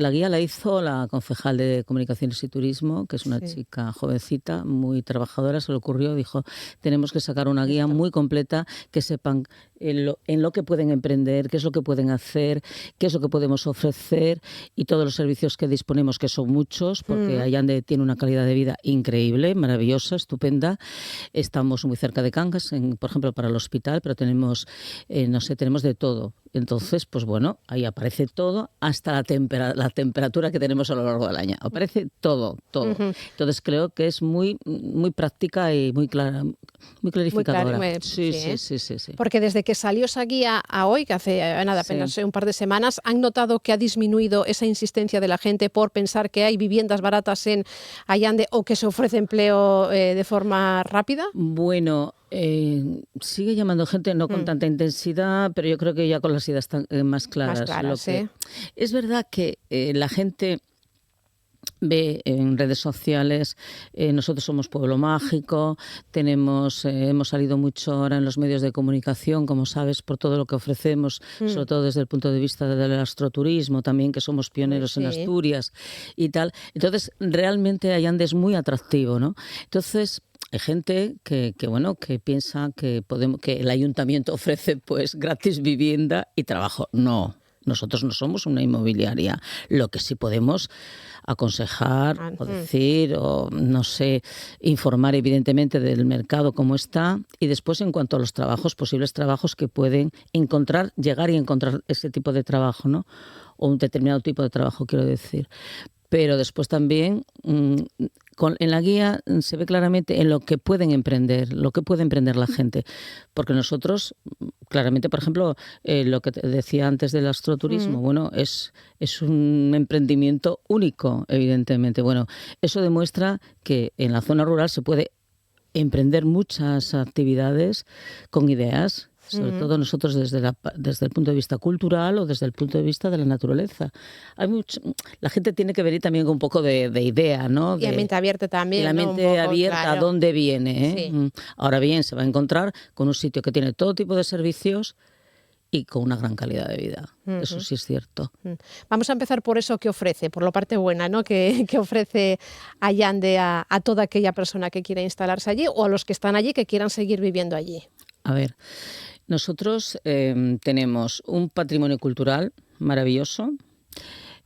guía la hizo la concejal de Comunicaciones y Turismo, que es una chica jovencita, muy trabajadora, se le ocurrió, dijo, tenemos que sacar una guía muy completa que sepan en lo que pueden emprender, qué es lo que pueden hacer, qué es lo que podemos ofrecer y todos los servicios que disponemos, que son muchos, porque Allande tiene una calidad de vida increíble, maravillosa, estupenda. Estamos muy cerca de Cangas, por ejemplo, para el hospital, pero tenemos, no sé, tenemos de todo. Entonces, pues bueno, ahí aparece todo, hasta la temperatura que tenemos a lo largo del año. Aparece todo. Entonces creo que es muy, muy práctica y muy clara, muy clarificadora. Muy claro, sí. Porque desde que salió esa guía a hoy, que hace apenas un par de semanas, ¿han notado que ha disminuido esa insistencia de la gente por pensar que hay viviendas baratas en Allande o que se ofrece empleo de forma rápida? Bueno, sigue llamando gente, no con tanta intensidad, pero yo creo que ya con las ideas más claras. Es verdad que la gente ve en redes sociales, nosotros somos pueblo mágico, hemos salido mucho ahora en los medios de comunicación, como sabes, por todo lo que ofrecemos, sobre todo desde el punto de vista del astroturismo también, que somos pioneros en Asturias y tal. Entonces, realmente Allande es muy atractivo, ¿no? Entonces, hay gente que piensa que el ayuntamiento ofrece pues gratis vivienda y trabajo. No. Nosotros no somos una inmobiliaria. Lo que sí podemos aconsejar o decir, o no sé, informar evidentemente del mercado como está, y después en cuanto a los trabajos, posibles trabajos que pueden llegar y encontrar ese tipo de trabajo, ¿no? O un determinado tipo de trabajo, quiero decir. Pero después también en la guía se ve claramente en lo que pueden emprender, la gente. Porque nosotros, claramente, por ejemplo, lo que te decía antes del astroturismo, bueno, es un emprendimiento único, evidentemente. Bueno, eso demuestra que en la zona rural se puede emprender muchas actividades con ideas. Sobre todo nosotros desde el punto de vista cultural o desde el punto de vista de la naturaleza. La gente tiene que venir también con un poco de idea, ¿no? Y la mente abierta también. Y la mente abierta a dónde viene. Sí. Ahora bien, se va a encontrar con un sitio que tiene todo tipo de servicios y con una gran calidad de vida. Eso sí es cierto. Vamos a empezar por eso que ofrece, por la parte buena, ¿no? que ofrece Allande a toda aquella persona que quiera instalarse allí o a los que están allí que quieran seguir viviendo allí. A ver, nosotros tenemos un patrimonio cultural maravilloso.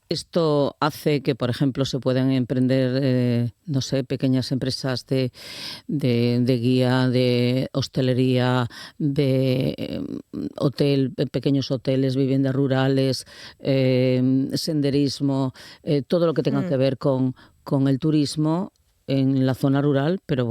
Esto hace que, por ejemplo, se puedan emprender, no sé, pequeñas empresas de guía, de hostelería, de pequeños hoteles, viviendas rurales, senderismo, todo lo que tenga que ver con el turismo en la zona rural, pero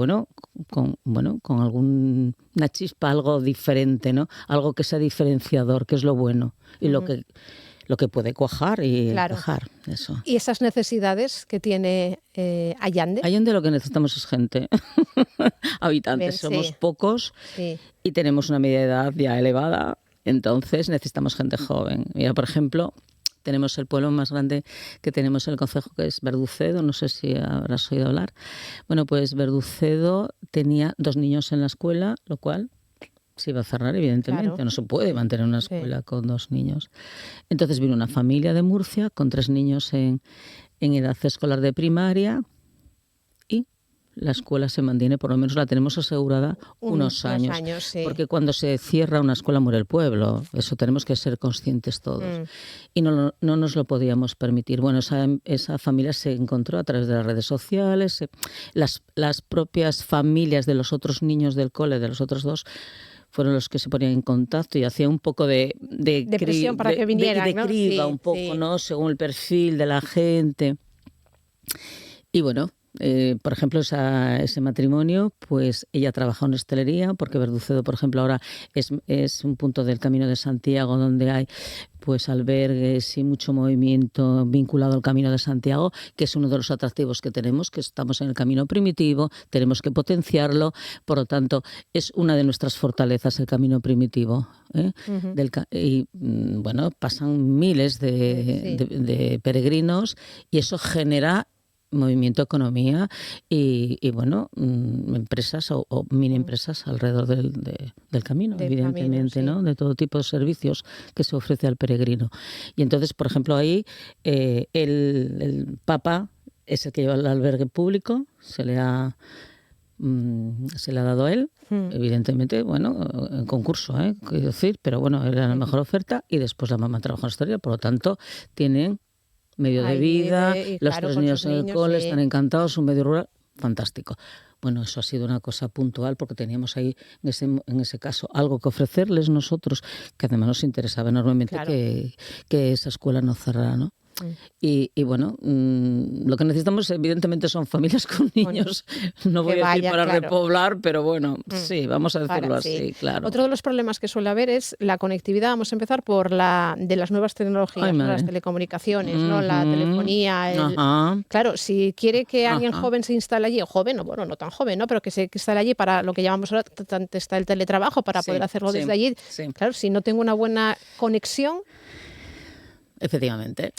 con alguna chispa, algo diferente, ¿no? Algo que sea diferenciador, que es lo bueno y lo que puede cuajar y cuajar, eso. ¿Y esas necesidades que tiene Allande? Allande lo que necesitamos es gente. Habitantes, somos pocos y tenemos una media de edad ya elevada, entonces necesitamos gente joven. Mira, por ejemplo, tenemos el pueblo más grande que tenemos en el concejo, que es Verducedo, no sé si habrás oído hablar. Bueno, pues Verducedo tenía 2 niños en la escuela, lo cual se iba a cerrar, evidentemente. Claro. No se puede mantener una escuela con 2 niños. Entonces vino una familia de Murcia con 3 niños en edad escolar de primaria y la escuela se mantiene, por lo menos la tenemos asegurada unos años. Sí. Porque cuando se cierra una escuela muere el pueblo. Eso tenemos que ser conscientes todos. Y no nos lo podíamos permitir. Bueno, esa familia se encontró a través de las redes sociales. Las propias familias de los otros niños del cole, de los otros 2, fueron los que se ponían en contacto y hacía un poco de presión para que vinieran, de criba, sí, un poco, ¿no? Según el perfil de la gente. Y bueno, por ejemplo, ese matrimonio, pues ella trabaja en hostelería, porque Verducedo, por ejemplo, ahora es un punto del Camino de Santiago donde hay pues albergues y mucho movimiento vinculado al Camino de Santiago, que es uno de los atractivos que tenemos, que estamos en el camino primitivo, tenemos que potenciarlo, por lo tanto, es una de nuestras fortalezas el camino primitivo. Y bueno, pasan miles de peregrinos y eso genera movimiento, economía y bueno, empresas o mini empresas alrededor del camino, evidentemente, ¿no? De todo tipo de servicios que se ofrece al peregrino. Y entonces, por ejemplo, ahí el Papa es el que lleva el albergue público, se le ha dado a él, evidentemente, bueno, en concurso, quiero decir, pero bueno, era la mejor oferta y después la mamá trabaja en hostelería, por lo tanto, tienen medio de vida, los 3 niños en el cole están encantados, un medio rural fantástico. Bueno, eso ha sido una cosa puntual porque teníamos ahí en ese caso algo que ofrecerles nosotros, que además nos interesaba enormemente que esa escuela no cerrara, ¿no? Y bueno, lo que necesitamos evidentemente son familias con niños, no voy a decir para repoblar, pero bueno, sí, vamos a decirlo así, claro. Otro de los problemas que suele haber es la conectividad. Vamos a empezar por de las nuevas tecnologías, ¿no? Las telecomunicaciones, ¿no? La telefonía. Claro, si quiere que alguien joven se instale allí, o joven, o bueno, no tan joven, ¿no? Pero que se instale allí para lo que llamamos ahora, está el teletrabajo, para poder hacerlo desde allí. Claro, si no tengo una buena conexión. Efectivamente.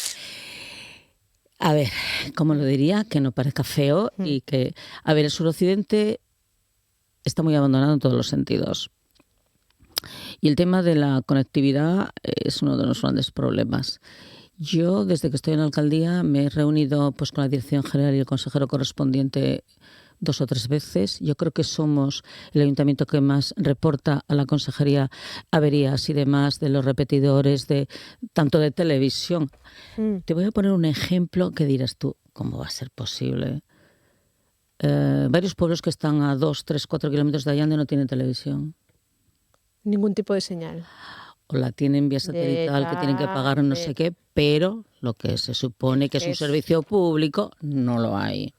A ver, ¿cómo lo diría? Que no parezca feo y que... A ver, el suroccidente está muy abandonado en todos los sentidos. Y el tema de la conectividad es uno de los grandes problemas. Yo, desde que estoy en la alcaldía, me he reunido pues con la Dirección General y el consejero correspondiente 2 o 3 veces. Yo creo que somos el ayuntamiento que más reporta a la consejería averías y demás de los repetidores, tanto de televisión. Te voy a poner un ejemplo que dirás tú, ¿cómo va a ser posible? Varios pueblos que están a 2, 3, 4 kilómetros de Allande no tienen televisión. Ningún tipo de señal. O la tienen vía satelital, que tienen que pagar no sé qué, pero lo que se supone que es un servicio público no lo hay.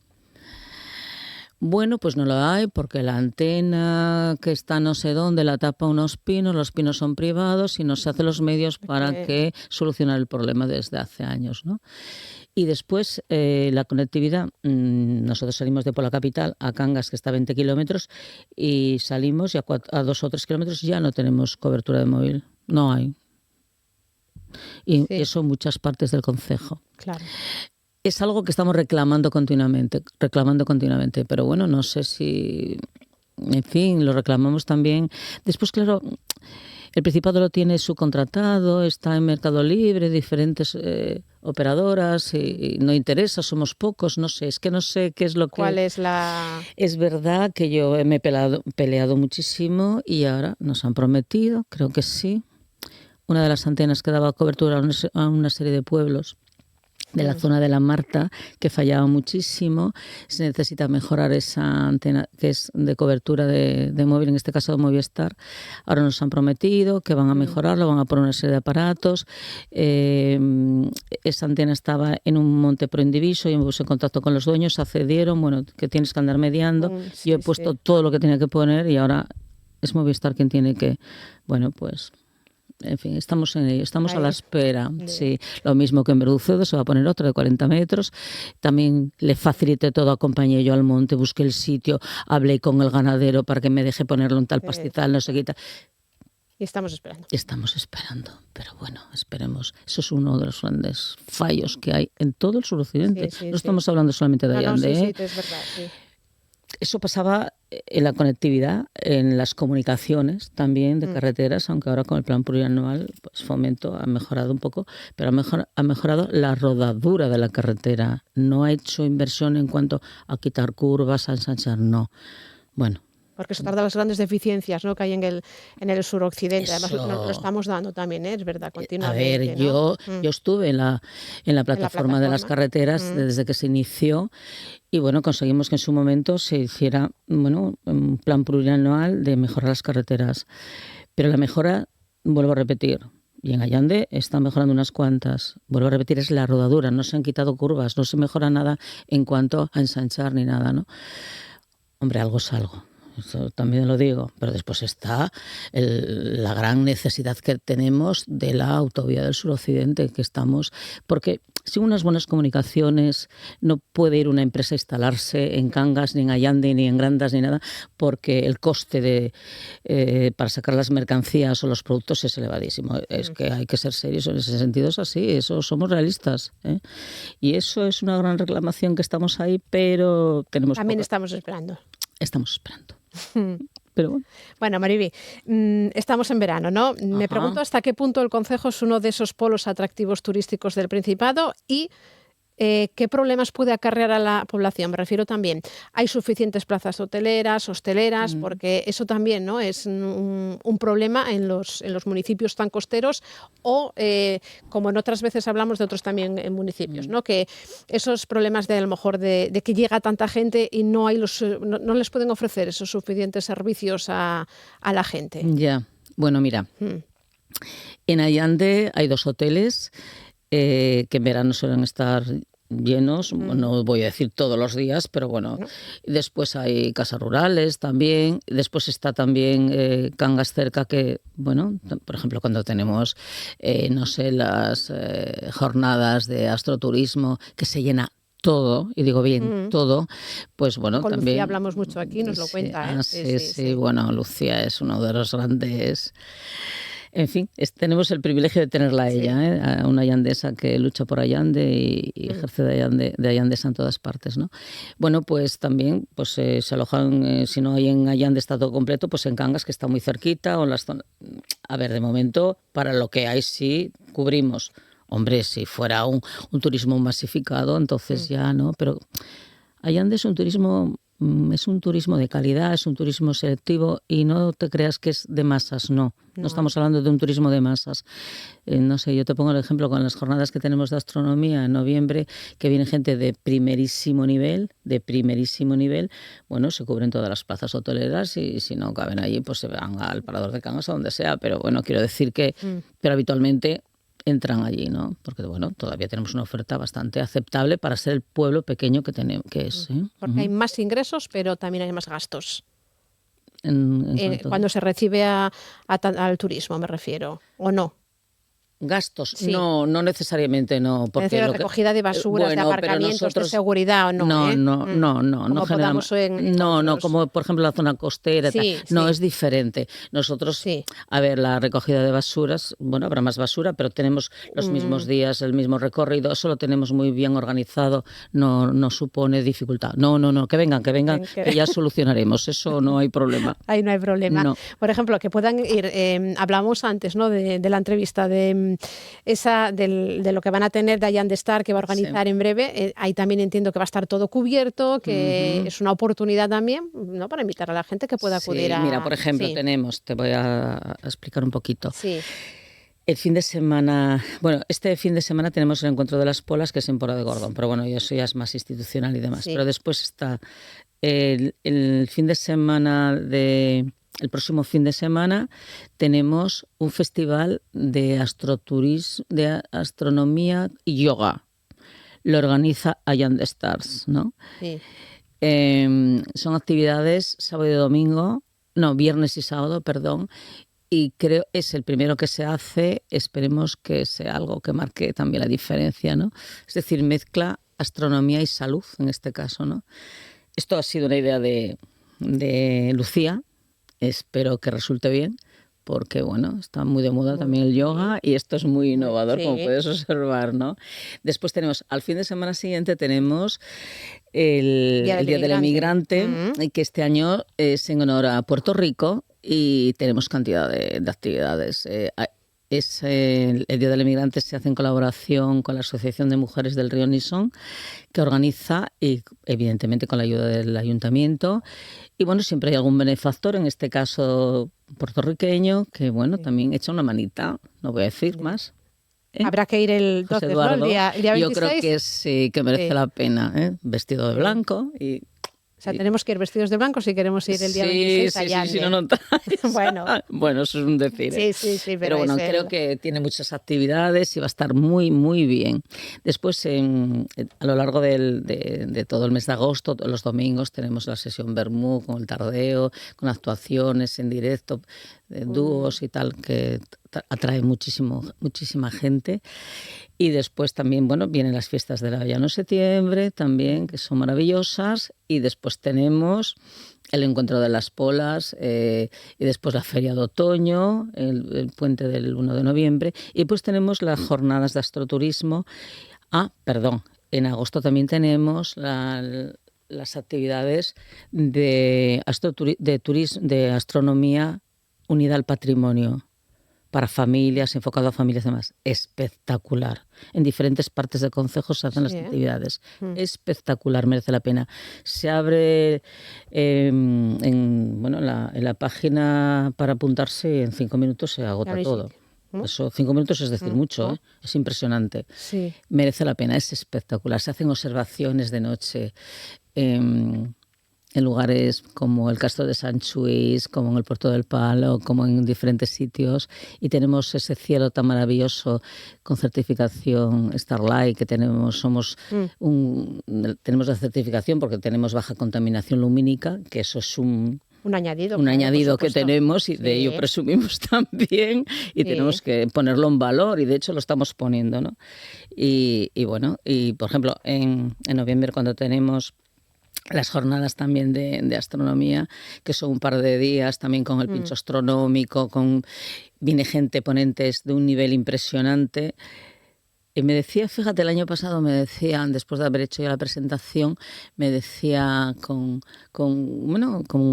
Bueno, pues no lo hay porque la antena que está no sé dónde la tapa unos pinos, los pinos son privados y no se hacen los medios para que solucionar el problema desde hace años, ¿no? Y después la conectividad, nosotros salimos de Pola Capital a Cangas, que está a 20 kilómetros, y salimos y a 2 o 3 kilómetros ya no tenemos cobertura de móvil, no hay. Y eso en muchas partes del concejo. Claro. Es algo que estamos reclamando continuamente, pero bueno, no sé si, en fin, lo reclamamos también. Después, claro, el Principado lo tiene subcontratado, está en Mercado Libre, diferentes operadoras, y no interesa, somos pocos, no sé, es que no sé qué es lo que... ¿Cuál es la...? Es verdad que yo me he peleado muchísimo y ahora nos han prometido, creo que sí, una de las antenas que daba cobertura a una serie de pueblos de la zona de la Marta, que fallaba muchísimo. Se necesita mejorar esa antena que es de cobertura de móvil, en este caso de Movistar. Ahora nos han prometido que van a mejorarlo, van a poner una serie de aparatos. Esa antena estaba en un monte proindiviso, yo me puse en contacto con los dueños, accedieron, bueno, que tienes que andar mediando. Yo he puesto todo lo que tenía que poner y ahora es Movistar quien tiene que, bueno, pues... En fin, estamos en ello, estamos a la espera. Sí, lo mismo que en Verducedo, se va a poner otro de 40 metros. También le facilité todo, acompañé yo al monte, busqué el sitio, hablé con el ganadero para que me deje ponerlo en tal pastizal, no sé qué tal. Y estamos esperando. Estamos esperando, pero bueno, esperemos. Eso es uno de los grandes fallos que hay en todo el suroccidente. No estamos hablando solamente de Allende. Sí, es verdad, sí. Eso pasaba en la conectividad, en las comunicaciones también de carreteras, aunque ahora con el plan plurianual, pues Fomento ha mejorado un poco, pero ha mejorado la rodadura de la carretera. No ha hecho inversión en cuanto a quitar curvas, a ensanchar, no. Bueno. Porque eso tarda las grandes deficiencias, ¿no?, que hay en el suroccidente. Además, lo estamos dando también, es verdad, continuamente. A ver, yo estuve en la plataforma de las carreteras desde que se inició y bueno, conseguimos que en su momento se hiciera un plan plurianual de mejorar las carreteras. Pero la mejora, vuelvo a repetir, y en Allande están mejorando unas cuantas. Vuelvo a repetir, es la rodadura, no se han quitado curvas, no se mejora nada en cuanto a ensanchar ni nada, ¿no? Hombre, algo es algo. Eso también lo digo, pero después está la gran necesidad que tenemos de la autovía del suroccidente, que estamos, porque sin unas buenas comunicaciones no puede ir una empresa a instalarse en Cangas, ni en Allande, ni en Grandas, ni nada, porque el coste para sacar las mercancías o los productos es elevadísimo. Es que hay que ser serios en ese sentido, es así, eso somos realistas, ¿eh? Y eso es una gran reclamación que estamos ahí, pero tenemos... También estamos esperando. Estamos esperando. Pero bueno, Mariby, estamos en verano, ¿no? Me pregunto hasta qué punto el concejo es uno de esos polos atractivos turísticos del Principado y qué problemas puede acarrear a la población. Me refiero también, ¿hay suficientes plazas hoteleras, hosteleras? Porque eso también, ¿no?, es un problema en los municipios tan costeros o, como en otras veces hablamos de otros también municipios, ¿no?, que esos problemas de a lo mejor de que llega tanta gente y no les pueden ofrecer esos suficientes servicios a la gente. Ya, bueno, mira, en Allande hay 2 hoteles que en verano suelen estar llenos, no voy a decir todos los días, pero bueno, después hay casas rurales también, después está también Cangas cerca que, bueno, por ejemplo, cuando tenemos, no sé, las jornadas de astroturismo, que se llena todo, y digo bien, todo, pues bueno, con también... Lucía hablamos mucho aquí, nos lo cuenta. Sí, bueno, Lucía es uno de los grandes... En fin, tenemos el privilegio de tenerla a ella, a una allandesa que lucha por Allande y ejerce de allandesa en todas partes, ¿no? Bueno, pues también pues se alojan, si no hay en Allande está todo completo, pues en Cangas, que está muy cerquita, o en las zonas... A ver, de momento, para lo que hay sí cubrimos. Hombre, si fuera un turismo masificado, entonces ya no, pero Allande es un turismo de calidad, es un turismo selectivo y no te creas que es de masas, no estamos hablando de un turismo de masas. No sé, yo te pongo el ejemplo con las jornadas que tenemos de astronomía en noviembre, que viene gente de primerísimo nivel, bueno, se cubren todas las plazas hoteleras y si no caben allí, pues se van al Parador de Cangas o donde sea, pero bueno, quiero decir que, pero habitualmente entran allí, ¿no? Porque bueno, todavía tenemos una oferta bastante aceptable para ser el pueblo pequeño que tenemos, que es. Porque hay más ingresos, pero también hay más gastos. Cuando se recibe al turismo, me refiero, ¿o no? Gastos, sí. No necesariamente, no. Porque es decir, recogida de basuras, de aparcamientos, de seguridad, ¿o no? No generamos. No, como por ejemplo la zona costera, es diferente. Nosotros, a ver, la recogida de basuras, bueno, habrá más basura, pero tenemos los mismos días, el mismo recorrido, eso lo tenemos muy bien organizado, no supone dificultad. No, que vengan, que ya solucionaremos, eso no hay problema. Ahí no hay problema. No. Por ejemplo, que puedan ir, hablamos antes, ¿no?, de la entrevista de lo que van a tener de Allande Star, que va a organizar en breve. Ahí también entiendo que va a estar todo cubierto, que es una oportunidad también, ¿no?, para invitar a la gente que pueda acudir a... Mira, por ejemplo, te voy a explicar un poquito. Sí. El fin de semana, este fin de semana tenemos el encuentro de las polas, que es en Pora de Gordón, pero bueno, eso ya es más institucional y demás. Pero después está el fin de semana el próximo fin de semana tenemos un festival de astronomía y yoga. Lo organiza Allande Stars, ¿no? Sí. Son actividades viernes y sábado, perdón. Y creo es el primero que se hace, esperemos que sea algo que marque también la diferencia, ¿no? Es decir, mezcla astronomía y salud en este caso, ¿no? Esto ha sido una idea de Lucía. Espero que resulte bien, porque bueno, está muy de moda también el yoga y esto es muy innovador, como puedes observar, ¿no? Después tenemos, al fin de semana siguiente tenemos el Día del Emigrante, que este año es en honor a Puerto Rico y tenemos cantidad de actividades. El Día del Emigrante se hace en colaboración con la Asociación de Mujeres del Río Nisón, que organiza, y evidentemente con la ayuda del ayuntamiento. Y bueno, siempre hay algún benefactor, en este caso puertorriqueño, que bueno, también echa una manita, no voy a decir más. Habrá que ir el 12, Eduardo, ¿no? El día 26. Yo creo que sí, que merece la pena, vestido de blanco y... O sea, tenemos que ir vestidos de blanco si queremos ir el día 26 allá. Sí, si no notáis. Bueno, eso es un decir. Sí, pero bueno, creo que tiene muchas actividades y va a estar muy, muy bien. Después, a lo largo de todo el mes de agosto, los domingos, tenemos la sesión Bermú con el tardeo, con actuaciones en directo, dúos y tal, que atrae muchísima gente. Y después también, bueno, vienen las fiestas del Avellano Septiembre también, que son maravillosas. Y después tenemos el Encuentro de las Polas y después la Feria de Otoño, el puente del 1 de noviembre. Y pues tenemos las jornadas de astroturismo. En agosto también tenemos las actividades de astronomía unida al patrimonio, para familias, enfocado a familias y demás. Espectacular. En diferentes partes del concejo se hacen las actividades. Espectacular, merece la pena. Se abre en la página para apuntarse, en 5 minutos se agota todo. Eso, 5 minutos es decir mucho, es impresionante. Sí. Merece la pena, es espectacular. Se hacen observaciones de noche en lugares como el Castro de Sant Lluís, como en el Puerto del Palo, como en diferentes sitios, y tenemos ese cielo tan maravilloso con certificación Starlight que tenemos. Tenemos la certificación porque tenemos baja contaminación lumínica, que eso es un añadido que tenemos y de ello presumimos también y tenemos que ponerlo en valor y de hecho lo estamos poniendo, ¿no? Y bueno, y por ejemplo en noviembre, cuando tenemos las jornadas también de astronomía, que son un par de días también con el pincho astronómico, viene gente, ponentes de un nivel impresionante. Y me decía, fíjate, el año pasado me decían, después de haber hecho ya la presentación, me decía con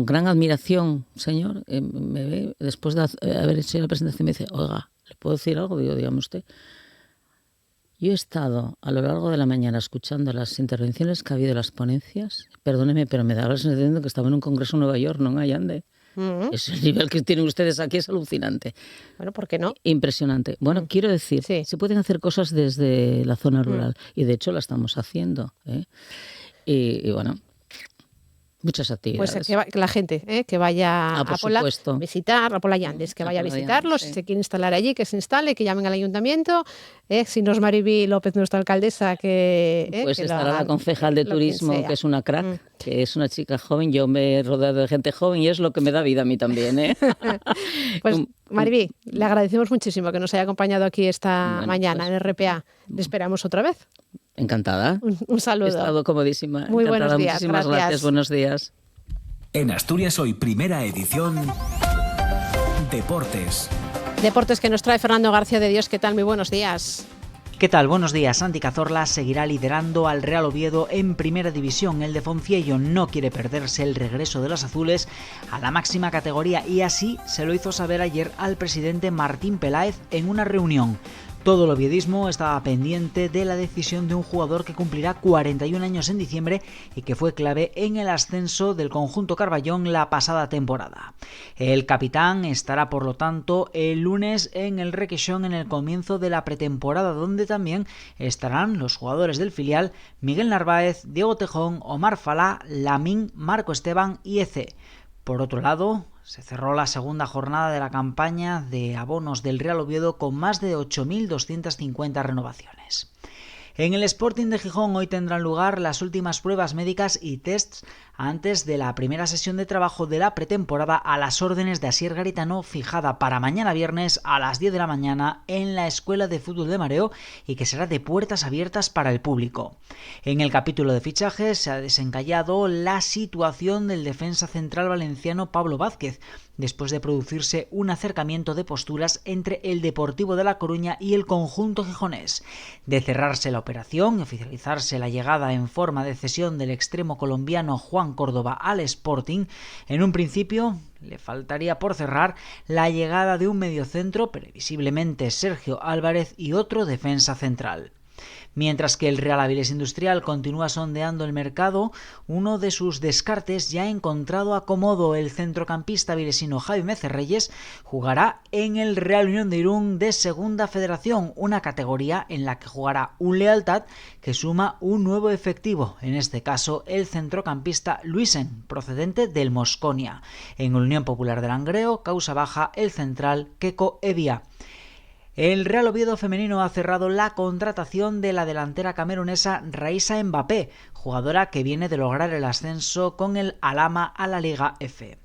gran admiración, señor, me ve, después de haber hecho ya la presentación, me dice, oiga, ¿le puedo decir algo? Digo, dígame usted. Yo he estado a lo largo de la mañana escuchando las intervenciones que ha habido en las ponencias. Perdóneme, pero me da la sensación de que estaba en un congreso en Nueva York, no en Allande. Es el nivel que tienen ustedes aquí, es alucinante. Bueno, ¿por qué no? Impresionante. Bueno, quiero decir, se pueden hacer cosas desde la zona rural y de hecho la estamos haciendo. Y bueno, muchas actividades. Pues que la gente que vaya a Pola, visitar a Pola Llandes, que vaya a visitarlos, si se quiere instalar allí, que se instale, que llamen al ayuntamiento. Si no es Maribí López, nuestra alcaldesa, pues que estará la concejal de turismo, que es una crack, que es una chica joven. Yo me he rodeado de gente joven y es lo que me da vida a mí también. Pues Maribí, le agradecemos muchísimo que nos haya acompañado aquí esta mañana en RPA. Le esperamos otra vez. Encantada. Un saludo. He estado comodísima. Muy encantada. buenos días. Muchísimas gracias. Buenos días. En Asturias Hoy, primera edición, Deportes. Deportes que nos trae Fernando García de Dios. ¿Qué tal? Muy buenos días. ¿Qué tal? Buenos días. Santi Cazorla seguirá liderando al Real Oviedo en Primera División. El de Fonciello no quiere perderse el regreso de los azules a la máxima categoría y así se lo hizo saber ayer al presidente Martín Peláez en una reunión. Todo el oviedismo estaba pendiente de la decisión de un jugador que cumplirá 41 años en diciembre y que fue clave en el ascenso del conjunto Carballón la pasada temporada. El capitán estará, por lo tanto, el lunes en el Requexón en el comienzo de la pretemporada, donde también estarán los jugadores del filial Miguel Narváez, Diego Tejón, Omar Falá, Lamín, Marco Esteban y Ece. Por otro lado, se cerró la segunda jornada de la campaña de abonos del Real Oviedo con más de 8.250 renovaciones. En el Sporting de Gijón hoy tendrán lugar las últimas pruebas médicas y tests antes de la primera sesión de trabajo de la pretemporada a las órdenes de Asier Garitano, fijada para mañana viernes a las 10 de la mañana en la Escuela de Fútbol de Mareo y que será de puertas abiertas para el público. En el capítulo de fichajes se ha desencallado la situación del defensa central valenciano Pablo Vázquez, después de producirse un acercamiento de posturas entre el Deportivo de La Coruña y el conjunto gijonés. De cerrarse la operación y oficializarse la llegada en forma de cesión del extremo colombiano Juan Córdoba al Sporting, en un principio le faltaría por cerrar la llegada de un mediocentro, previsiblemente Sergio Álvarez, y otro defensa central. Mientras que el Real Avilés Industrial continúa sondeando el mercado, uno de sus descartes ya ha encontrado acomodo. El centrocampista avilesino Javi Mecerreyes jugará en el Real Unión de Irún de Segunda Federación, una categoría en la que jugará un Lealtad que suma un nuevo efectivo, en este caso el centrocampista Luisen, procedente del Mosconia. En Unión Popular de Langreo causa baja el central Keko Evia. El Real Oviedo femenino ha cerrado la contratación de la delantera camerunesa Raissa Mbappé, jugadora que viene de lograr el ascenso con el Alhama a la Liga F.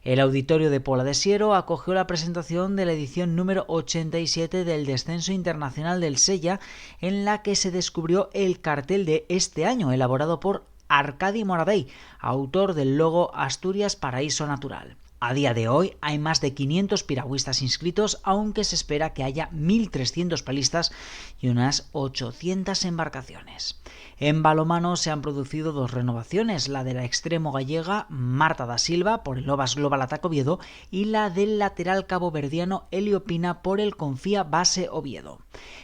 El Auditorio de Pola de Siero acogió la presentación de la edición número 87 del Descenso Internacional del Sella, en la que se descubrió el cartel de este año, elaborado por Arcadi Moradei, autor del logo Asturias Paraíso Natural. A día de hoy hay más de 500 piragüistas inscritos, aunque se espera que haya 1.300 palistas y unas 800 embarcaciones. En balonmano se han producido dos renovaciones, la de la extremo gallega Marta da Silva por el Novas Global Ataque Oviedo y la del lateral caboverdiano Elio Pina por el Confía Base Oviedo.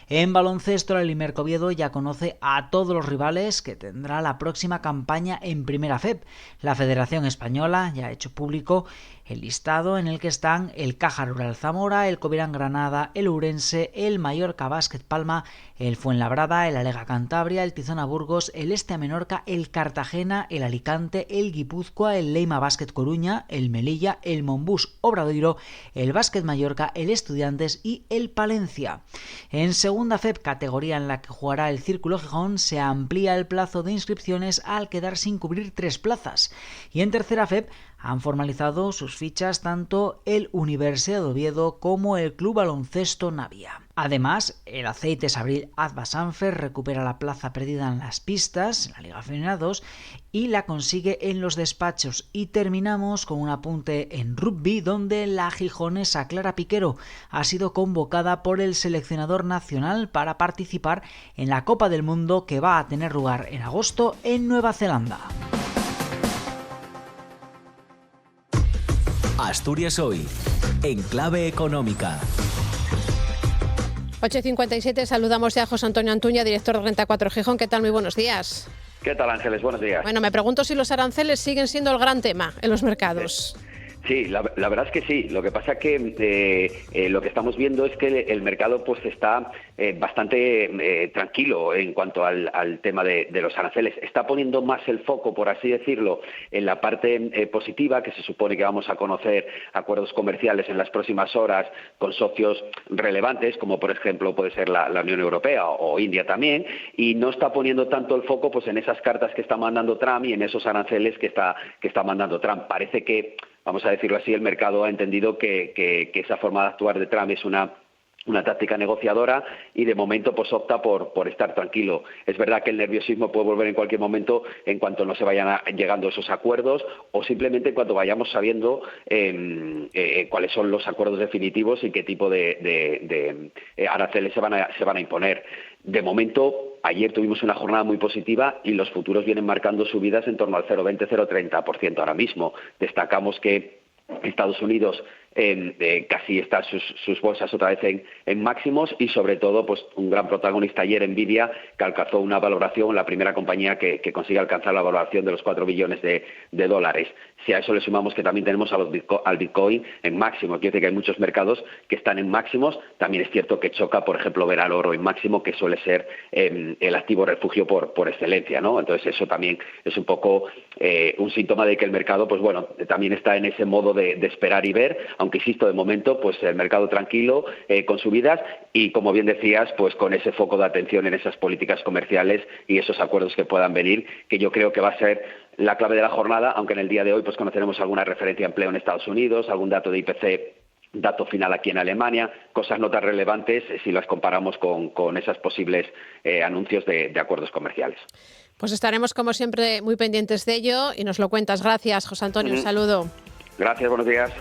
En baloncesto, el Limerco Oviedo ya conoce a todos los rivales que tendrá la próxima campaña en Primera FEP. La Federación Española ya ha hecho público el listado en el que están el Caja Rural Zamora, el Covirán Granada, el Ourense, el Mallorca Básquet Palma, el Fuenlabrada, el Alega Cantabria, el Tizona Burgos, el Este Menorca, el Cartagena, el Alicante, el Guipúzcoa, el Leima Básquet Coruña, el Melilla, el Monbús Obradoiro, el Básquet Mallorca, el Estudiantes y el Palencia. En Segunda FEP, categoría en la que jugará el Círculo Gijón, se amplía el plazo de inscripciones al quedar sin cubrir 3 plazas. Y en Tercera FEP han formalizado sus fichas tanto el Universidad de Oviedo como el Club Baloncesto Navia. Además, el Aceites Abril Azba Sanfer recupera la plaza perdida en las pistas, en la Liga Femenina 2, y la consigue en los despachos. Y terminamos con un apunte en rugby, donde la gijonesa Clara Piquero ha sido convocada por el seleccionador nacional para participar en la Copa del Mundo que va a tener lugar en agosto en Nueva Zelanda. Asturias Hoy, en clave económica. 8:57, saludamos ya a José Antonio Antuña, director de Renta 4 Gijón. ¿Qué tal? Muy buenos días. ¿Qué tal, Ángeles? Buenos días. Bueno, me pregunto si los aranceles siguen siendo el gran tema en los mercados. Sí, la verdad es que sí. Lo que pasa que lo que estamos viendo es que el mercado pues está bastante tranquilo en cuanto al tema de los aranceles. Está poniendo más el foco, por así decirlo, en la parte positiva, que se supone que vamos a conocer acuerdos comerciales en las próximas horas con socios relevantes, como por ejemplo puede ser la Unión Europea o India también, y no está poniendo tanto el foco pues en esas cartas que está mandando Trump y en esos aranceles que está mandando Trump. Parece que, vamos a decirlo así, el mercado ha entendido que esa forma de actuar de Trump es una táctica negociadora y de momento pues opta por estar tranquilo. Es verdad que el nerviosismo puede volver en cualquier momento en cuanto no se vayan llegando esos acuerdos o simplemente en cuanto vayamos sabiendo cuáles son los acuerdos definitivos y qué tipo de aranceles se van a imponer. De momento, ayer tuvimos una jornada muy positiva y los futuros vienen marcando subidas en torno al 0,20-0,30% ahora mismo. Destacamos que Estados Unidos casi está sus bolsas otra vez en máximos y sobre todo pues un gran protagonista ayer, Nvidia, que alcanzó una valoración, la primera compañía que consigue alcanzar la valoración de los 4 billones de dólares. Si a eso le sumamos que también tenemos al Bitcoin en máximo, quiere decir que hay muchos mercados que están en máximos. También es cierto que choca, por ejemplo, ver al oro en máximo, que suele ser el activo refugio por excelencia, ¿no? Entonces eso también es un poco un síntoma de que el mercado, pues bueno, también está en ese modo de esperar y ver, aunque insisto, de momento, pues el mercado tranquilo, con subidas y, como bien decías, pues con ese foco de atención en esas políticas comerciales y esos acuerdos que puedan venir, que yo creo que va a ser la clave de la jornada, aunque en el día de hoy pues conoceremos alguna referencia a empleo en Estados Unidos, algún dato de IPC, dato final aquí en Alemania, cosas no tan relevantes si las comparamos con esos posibles anuncios de acuerdos comerciales. Pues estaremos, como siempre, muy pendientes de ello y nos lo cuentas. Gracias, José Antonio. Un saludo. Gracias, buenos días.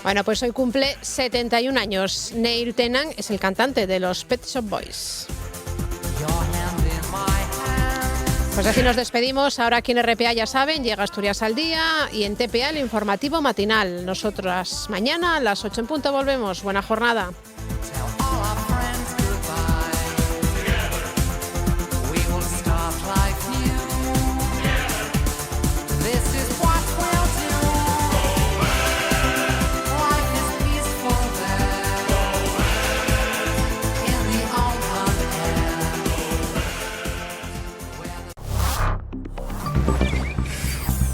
Bueno, pues hoy cumple 71 años. Neil Tennant es el cantante de los Pet Shop Boys. Pues así nos despedimos. Ahora aquí en RPA, ya saben, llega Asturias al Día y en TPA el informativo matinal. Nosotras mañana a las 8 en punto volvemos. Buena jornada.